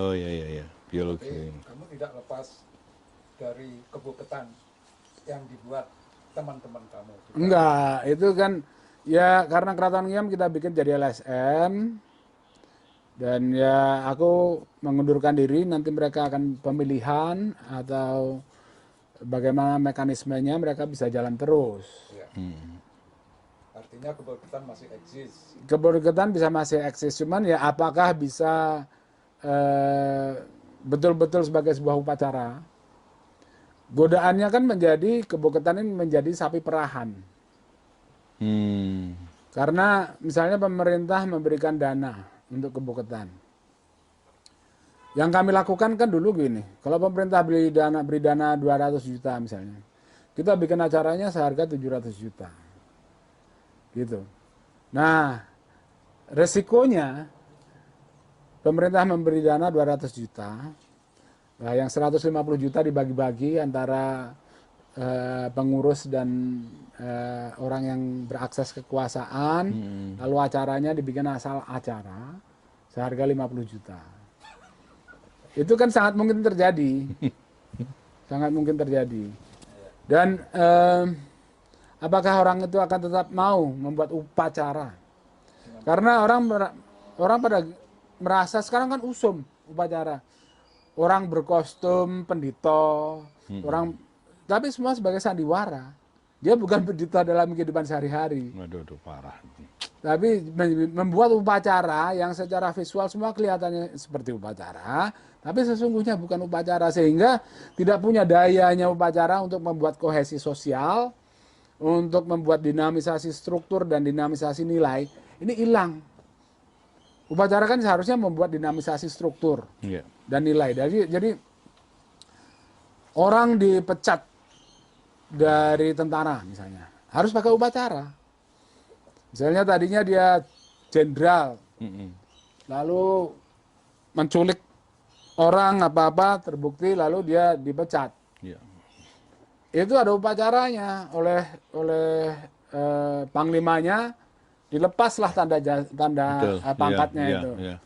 Speaker 1: oh iya, biologi.
Speaker 4: kamu tidak lepas dari Keboketan yang dibuat teman-teman kamu.
Speaker 2: Enggak, itu kan ya karena Keraton Ngiyam kita bikin jadi LSM. Dan ya aku mengundurkan diri, nanti mereka akan pemilihan atau bagaimana mekanismenya mereka bisa jalan terus.
Speaker 4: Ya. Artinya Keboketan masih eksis.
Speaker 2: Keboketan bisa masih eksis, cuman ya apakah bisa betul-betul sebagai sebuah upacara? Godaannya kan menjadi Keboketan ini menjadi sapi perahan. Karena misalnya pemerintah memberikan dana untuk Keboketan. Yang kami lakukan kan dulu gini, kalau pemerintah beri dana 200 juta misalnya, kita bikin acaranya seharga 700 juta. Gitu. Nah, resikonya pemerintah memberi dana 200 juta, nah yang 150 juta dibagi-bagi antara pengurus dan orang yang berakses kekuasaan, lalu acaranya dibikin asal acara seharga 50 juta. Itu kan sangat mungkin terjadi. Sangat mungkin terjadi. Dan apakah orang itu akan tetap mau membuat upacara? Karena orang pada merasa sekarang kan usum upacara. Orang berkostum pendito, tapi semua sebagai sandiwara. Dia bukan pendeta dalam kehidupan sehari-hari.
Speaker 1: Waduh, parah.
Speaker 2: Tapi membuat upacara yang secara visual semua kelihatannya seperti upacara, tapi sesungguhnya bukan upacara, sehingga tidak punya dayanya upacara untuk membuat kohesi sosial, untuk membuat dinamisasi struktur dan dinamisasi nilai. Ini hilang. Upacara kan seharusnya membuat dinamisasi struktur
Speaker 1: Iya.
Speaker 2: dan nilai. Jadi orang dipecat dari tentara misalnya harus pakai upacara. Misalnya tadinya dia jenderal, lalu menculik orang apa-apa terbukti, lalu dia dipecat.
Speaker 1: Iya.
Speaker 2: Itu ada upacaranya oleh panglimanya, dilepaslah tanda
Speaker 1: Betul.
Speaker 2: pangkatnya
Speaker 1: Iya,
Speaker 2: itu.
Speaker 1: iya.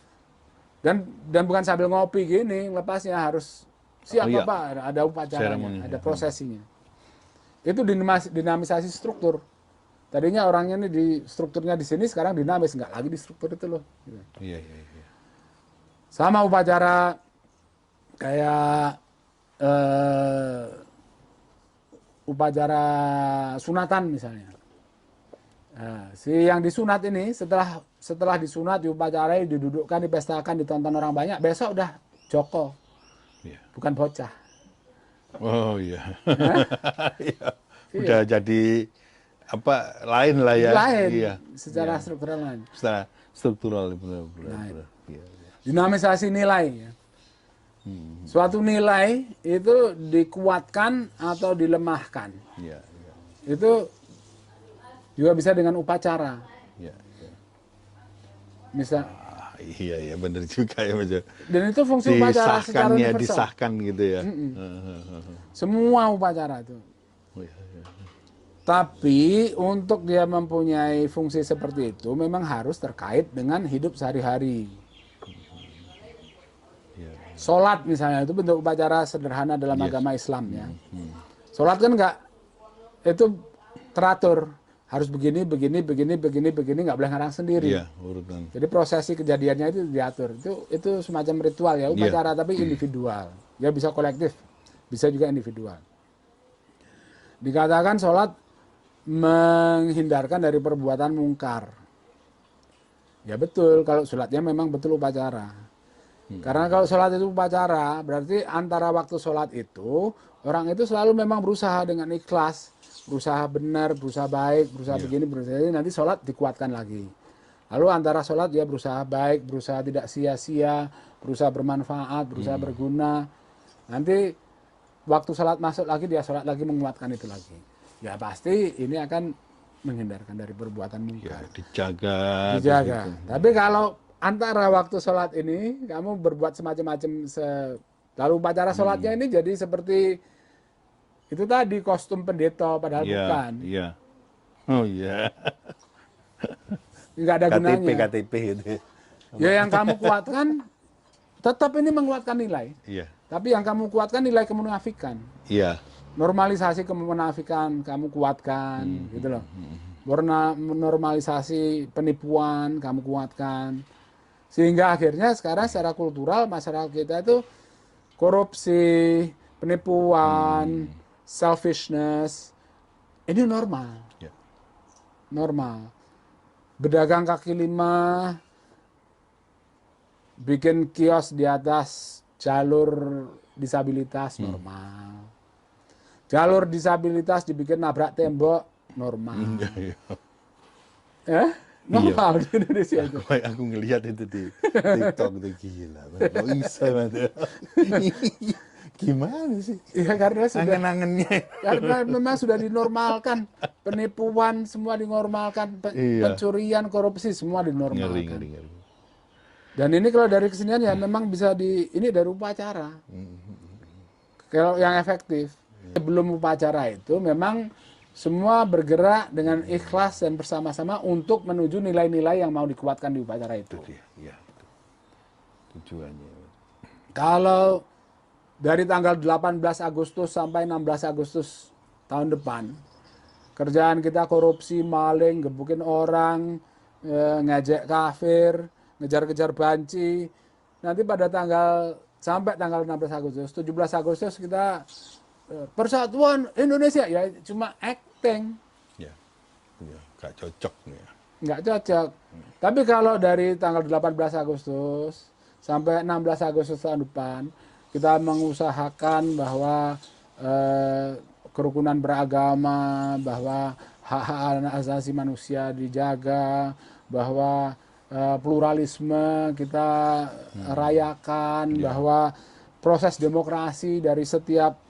Speaker 2: Dan bukan sambil ngopi gini, lepasnya harus siap
Speaker 1: iya.
Speaker 2: Pak, ada upacaranya,
Speaker 1: Seremoni,
Speaker 2: ada
Speaker 1: ya.
Speaker 2: prosesinya. Itu dinamisasi struktur. Tadinya orangnya ini di strukturnya di sini, sekarang dinamis, nggak lagi di struktur itu loh. Gitu.
Speaker 1: Iya, iya, iya.
Speaker 2: Sama upacara kayak upacara sunatan misalnya. Nah, si yang disunat ini setelah disunat, diupacarai, didudukkan, dipestakan, ditonton orang banyak, besok udah joko,
Speaker 1: Iya.
Speaker 2: bukan bocah.
Speaker 1: Oh iya.
Speaker 2: Hah?
Speaker 1: Iya. Udah jadi apa lain lah ya.
Speaker 2: Lain,
Speaker 1: Iya.
Speaker 2: secara
Speaker 1: Iya.
Speaker 2: struktural lain.
Speaker 1: Secara struktural benar.
Speaker 2: Lain.
Speaker 1: Iya, iya.
Speaker 2: Dinamisasi nilai. Ya. Suatu nilai itu dikuatkan atau dilemahkan.
Speaker 1: Iya, iya.
Speaker 2: Itu juga bisa dengan upacara.
Speaker 1: Iya, iya.
Speaker 2: Misal,
Speaker 1: Iya, iya, benar juga ya Mas.
Speaker 2: dan itu fungsi upacara secara
Speaker 1: Disahkannya,
Speaker 2: universal.
Speaker 1: disahkan gitu ya.
Speaker 2: Semua upacara itu.
Speaker 1: Oh, iya, iya.
Speaker 2: Tapi untuk dia mempunyai fungsi seperti itu memang harus terkait dengan hidup sehari-hari.
Speaker 1: Iya.
Speaker 2: Sholat misalnya itu bentuk upacara sederhana dalam
Speaker 1: Yes.
Speaker 2: agama Islam ya. Sholat kan nggak, itu teratur, harus begini nggak boleh ngarang sendiri.
Speaker 1: Iya, urutan.
Speaker 2: Jadi prosesi kejadiannya itu diatur. Itu semacam ritual ya, upacara tapi individual. Ya bisa kolektif, bisa juga individual. Dikatakan sholat menghindarkan dari perbuatan mungkar. Ya betul, kalau sholatnya memang betul upacara. Karena kalau sholat itu upacara, berarti antara waktu sholat itu, orang itu selalu memang berusaha dengan ikhlas, berusaha benar, berusaha baik, berusaha begini, berusaha ini, nanti sholat dikuatkan lagi. Lalu antara sholat dia berusaha baik, berusaha tidak sia-sia, berusaha bermanfaat, berusaha berguna. Nanti waktu sholat masuk lagi, dia sholat lagi, menguatkan itu lagi. Ya pasti ini akan menghindarkan dari perbuatan
Speaker 1: Ya,
Speaker 2: mungkar.
Speaker 1: dijaga.
Speaker 2: Dijaga.
Speaker 1: begitu.
Speaker 2: Tapi kalau antara waktu sholat ini kamu berbuat semacam-macam, lalu upacara sholatnya ini jadi seperti itu tadi, kostum pendeta padahal
Speaker 1: Iya,
Speaker 2: bukan.
Speaker 1: iya. Oh iya.
Speaker 2: Nggak ada gunanya.
Speaker 1: KTP gitu.
Speaker 2: Ya yang kamu kuatkan tetap ini menguatkan nilai.
Speaker 1: Iya.
Speaker 2: Tapi yang kamu kuatkan nilai kemunafikan.
Speaker 1: Iya.
Speaker 2: Normalisasi kemunafikan kamu kuatkan, gitu loh. Normalisasi penipuan kamu kuatkan. Sehingga akhirnya sekarang secara kultural masyarakat kita itu korupsi, penipuan, selfishness ini normal.
Speaker 1: Iya.
Speaker 2: Normal. Berdagang kaki lima, bikin kios di atas jalur disabilitas normal. Jalur disabilitas dibikin nabrak tembok normal.
Speaker 1: Iya.
Speaker 2: Ya? Normal di Indonesia itu.
Speaker 1: Aku ngelihat itu di TikTok itu gila. Kok bisa Mas? Gimana sih?
Speaker 2: Iya karena sudah,
Speaker 1: Angen-angennya.
Speaker 2: karena memang sudah dinormalkan, penipuan semua dinormalkan,
Speaker 1: Iya.
Speaker 2: pencurian, korupsi semua dinormalkan.
Speaker 1: Ngeri.
Speaker 2: Dan ini kalau dari kesenian ya memang bisa ini dari upacara. Kalau yang efektif. Sebelum upacara itu memang semua bergerak dengan ikhlas dan bersama-sama untuk menuju nilai-nilai yang mau dikuatkan di upacara itu.
Speaker 1: Iya. Tujuannya.
Speaker 2: Kalau dari tanggal 18 Agustus sampai 16 Agustus tahun depan, kerjaan kita korupsi, maling, gebukin orang, ngejek kafir, ngejar-kejar banci. Nanti pada sampai tanggal 16 Agustus, 17 Agustus kita Persatuan Indonesia, ya cuma acting.
Speaker 1: Ya. Gak cocok nih.
Speaker 2: nggak cocok. Tapi kalau dari tanggal 18 Agustus sampai 16 Agustus tahun depan, kita mengusahakan bahwa kerukunan beragama, bahwa hak-hak asasi manusia dijaga, bahwa pluralisme kita rayakan, bahwa proses demokrasi dari setiap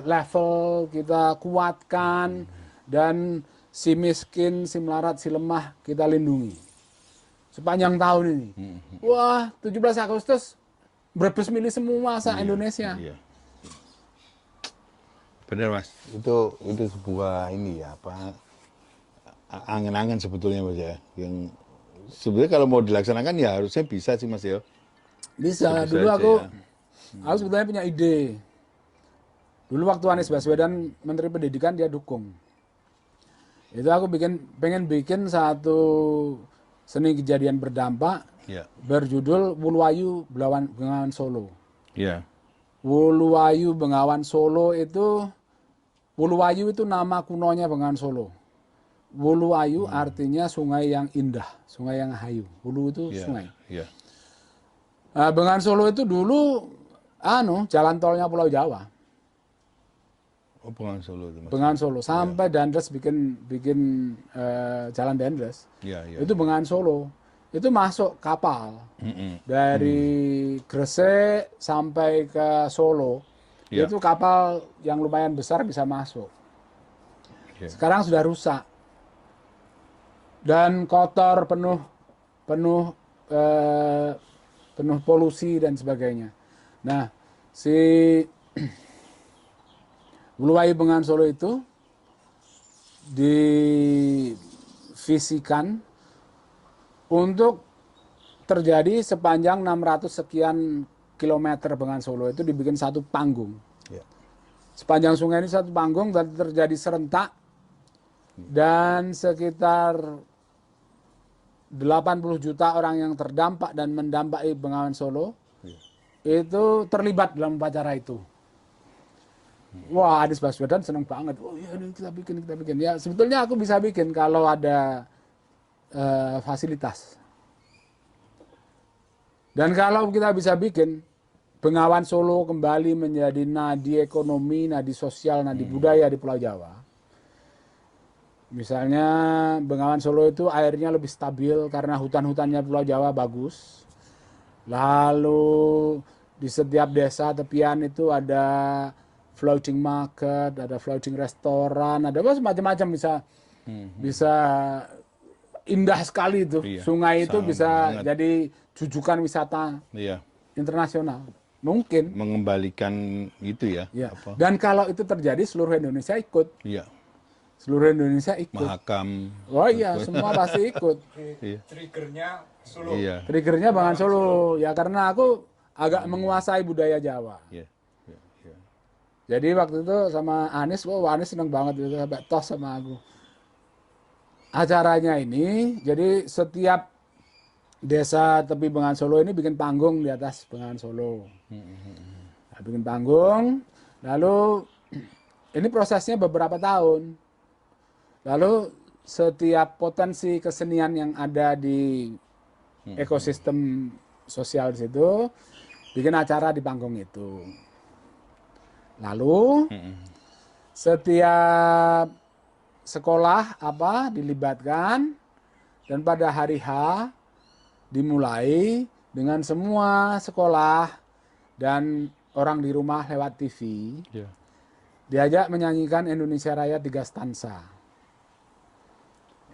Speaker 2: level kita kuatkan, dan si miskin, si melarat, si lemah kita lindungi sepanjang tahun ini. Wah, 17 Agustus Brebes milih semua Indonesia.
Speaker 1: Iya. Benar Mas, itu sebuah ini ya apa angan-angan sebetulnya Mas ya, yang sebenarnya kalau mau dilaksanakan ya harusnya bisa sih Mas ya.
Speaker 2: Bisa. Dulu aku sebetulnya punya ide. Dulu waktu Anies Baswedan Menteri Pendidikan dia dukung. Itu aku pengen bikin satu seni kejadian berdampak berjudul Wuluwayu Bengawan Solo.
Speaker 1: Iya.
Speaker 2: Wuluwayu Bengawan Solo itu, Wuluwayu itu nama kunonya Bengawan Solo. Wuluwayu artinya sungai yang indah, sungai yang hayu. Wulu itu sungai.
Speaker 1: Iya.
Speaker 2: Nah, Bengawan Solo itu dulu jalan tolnya Pulau Jawa.
Speaker 1: Oh, Bengawan Solo itu Mas.
Speaker 2: Bengawan Solo sampai Danres bikin jalan Danres.
Speaker 1: Iya.
Speaker 2: Itu Bengawan Solo. Itu masuk kapal dari Gresik sampai ke Solo. Itu kapal yang lumayan besar bisa masuk. Sekarang sudah rusak dan kotor, penuh polusi dan sebagainya. Nah, si Wuluwayu Bengawan Solo itu divisikan untuk terjadi sepanjang 600 sekian kilometer. Bengawan Solo itu dibikin satu panggung. Sepanjang sungai ini satu panggung, dan terjadi serentak, dan sekitar 80 juta orang yang terdampak dan mendampaki Bengawan Solo itu terlibat dalam upacara itu. Wah, Anies Baswedan senang banget. Oh iya, ini kita bikin. Ya, sebetulnya aku bisa bikin kalau ada fasilitas. Dan kalau kita bisa bikin Bengawan Solo kembali menjadi nadi ekonomi, nadi sosial, nadi budaya di Pulau Jawa. Misalnya Bengawan Solo itu airnya lebih stabil karena hutan-hutannya Pulau Jawa bagus. Lalu di setiap desa tepian itu ada floating market, ada floating restoran, ada macam-macam, bisa indah sekali itu. Iya, sungai itu bisa banget jadi jujukan wisata internasional. Mungkin
Speaker 1: mengembalikan itu ya.
Speaker 2: Apa? Dan kalau itu terjadi seluruh Indonesia ikut.
Speaker 1: Iya.
Speaker 2: Seluruh Indonesia ikut.
Speaker 1: Mahakam.
Speaker 2: Oh iya, semua pasti ikut.
Speaker 4: Triggernya Solo.
Speaker 1: Iya.
Speaker 2: Triggernya Bengawan Solo. Ya karena aku agak menguasai budaya Jawa.
Speaker 1: Iya.
Speaker 2: Jadi waktu itu sama Anies, Anies seneng banget itu, sampai tos sama aku. Acaranya ini, jadi setiap desa tepi Bengawan Solo ini bikin panggung di atas Bengawan Solo. Nah, bikin panggung, lalu ini prosesnya beberapa tahun. Lalu setiap potensi kesenian yang ada di ekosistem sosial di situ, bikin acara di panggung itu. Lalu setiap sekolah dilibatkan, dan pada hari H dimulai dengan semua sekolah dan orang di rumah lewat TV diajak menyanyikan Indonesia Raya 3 stansa.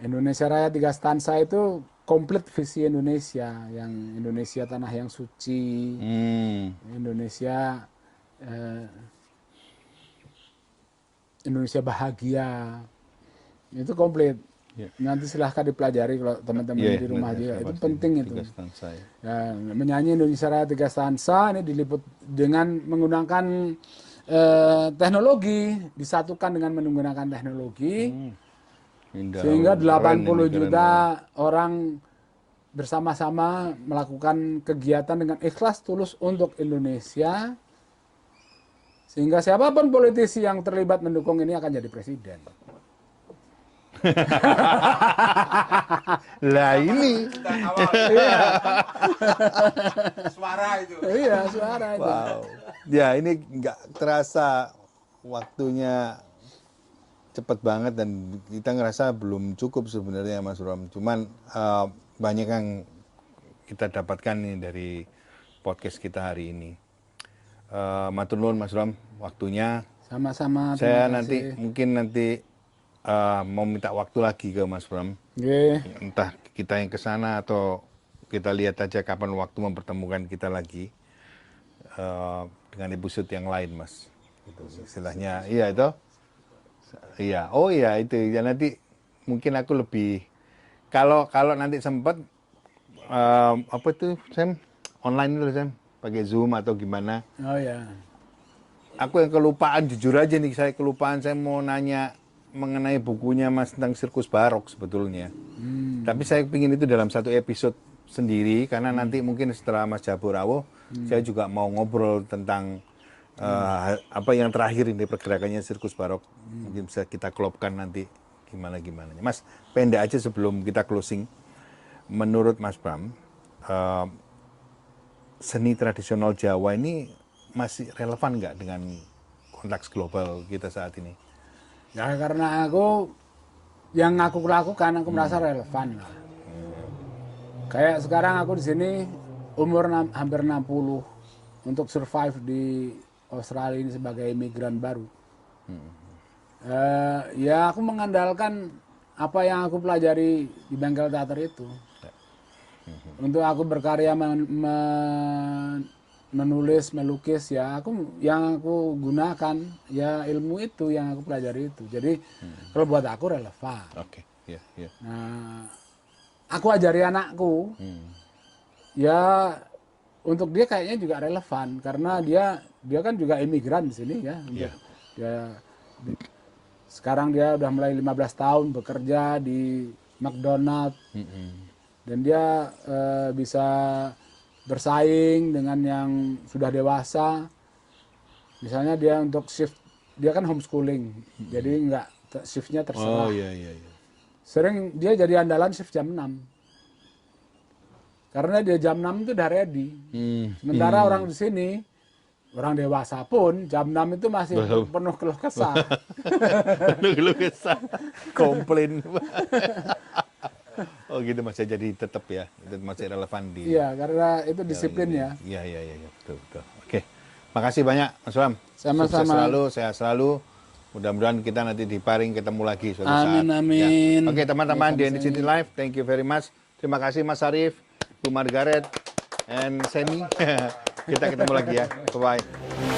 Speaker 2: Indonesia Raya 3 stansa itu komplit visi Indonesia, yang Indonesia tanah yang suci, Indonesia bahagia, itu komplit. Nanti silahkan dipelajari kalau teman-teman di rumah juga. Itu penting itu. Ya, menyanyi Indonesia Raya 3 stansa ini diliput dengan menggunakan teknologi, disatukan dengan menggunakan teknologi, sehingga 80 juta orang bersama-sama melakukan kegiatan dengan ikhlas tulus untuk Indonesia. Sehingga siapapun politisi yang terlibat mendukung ini akan jadi presiden.
Speaker 1: Lah ini.
Speaker 4: Suara itu.
Speaker 2: Iya, suara itu.
Speaker 1: Wow. Ya ini nggak terasa waktunya cepet banget dan kita ngerasa belum cukup sebenarnya Mas Rom. Cuman banyak yang kita dapatkan nih dari podcast kita hari ini. Matur nuwun Mas Rom, waktunya.
Speaker 2: Sama-sama.
Speaker 1: Saya
Speaker 2: terima
Speaker 1: nanti
Speaker 2: kasih.
Speaker 1: mungkin nanti mau minta waktu lagi ke Mas Rom.
Speaker 2: Nggih.
Speaker 1: Entah kita yang ke sana atau kita lihat aja kapan waktu mempertemukan kita lagi dengan episode yang lain, Mas. Itu istilahnya, iya itu. Iya, oh iya itu. Ya nanti mungkin aku lebih kalau nanti sempat apa itu Sam online itu Sam pakai Zoom atau gimana?
Speaker 2: Oh ya.
Speaker 1: Aku yang kelupaan jujur aja nih saya kelupaan saya mau nanya mengenai bukunya Mas tentang sirkus barok sebetulnya. Tapi saya ingin itu dalam satu episode sendiri karena nanti mungkin setelah Mas Jabur rawuh saya juga mau ngobrol tentang apa yang terakhir ini pergerakannya sirkus barok. Mungkin bisa kita klopkan nanti gimana. Mas, pendek aja sebelum kita closing. Menurut Mas Bram, seni tradisional Jawa ini masih relevan nggak dengan konteks global kita saat ini?
Speaker 2: Ya karena yang aku lakukan aku merasa relevan lah. Kayak sekarang aku di sini umur hampir 60 untuk survive di Australia ini sebagai imigran baru. Ya aku mengandalkan apa yang aku pelajari di bengkel teater itu. Untuk aku berkarya menulis, melukis ya yang aku gunakan ya ilmu itu yang aku pelajari itu. Jadi kalau buat aku relevan.
Speaker 1: Oke, ya.
Speaker 2: Nah, aku ajari anakku. Ya untuk dia kayaknya juga relevan karena dia kan juga imigran di sini ya. Sekarang dia udah mulai 15 tahun bekerja di McDonald. Dan dia bisa bersaing dengan yang sudah dewasa. Misalnya dia untuk shift, dia kan homeschooling, jadi nggak shiftnya terserah.
Speaker 1: Oh iya.
Speaker 2: Sering dia jadi andalan shift jam 6. Karena dia jam 6 itu udah ready. Sementara orang di sini, orang dewasa pun jam 6 itu masih penuh keluh kesah.
Speaker 1: Penuh kesah, komplain. Oh gitu Mas, jadi tetap ya, itu masih relevan di.
Speaker 2: Iya, karena itu disiplin ya.
Speaker 1: Iya, betul. Oke, makasih banyak Mas Ram.
Speaker 2: Sama-sama.
Speaker 1: Sukses selalu, sehat selalu. Mudah-mudahan kita nanti diparing ketemu lagi suatu saat.
Speaker 2: Amin.
Speaker 1: Ya. Oke teman-teman di NCT Live, thank you very much. Terima kasih Mas Arif, Bu Margaret, and Semi. Kita ketemu lagi ya. Bye-bye.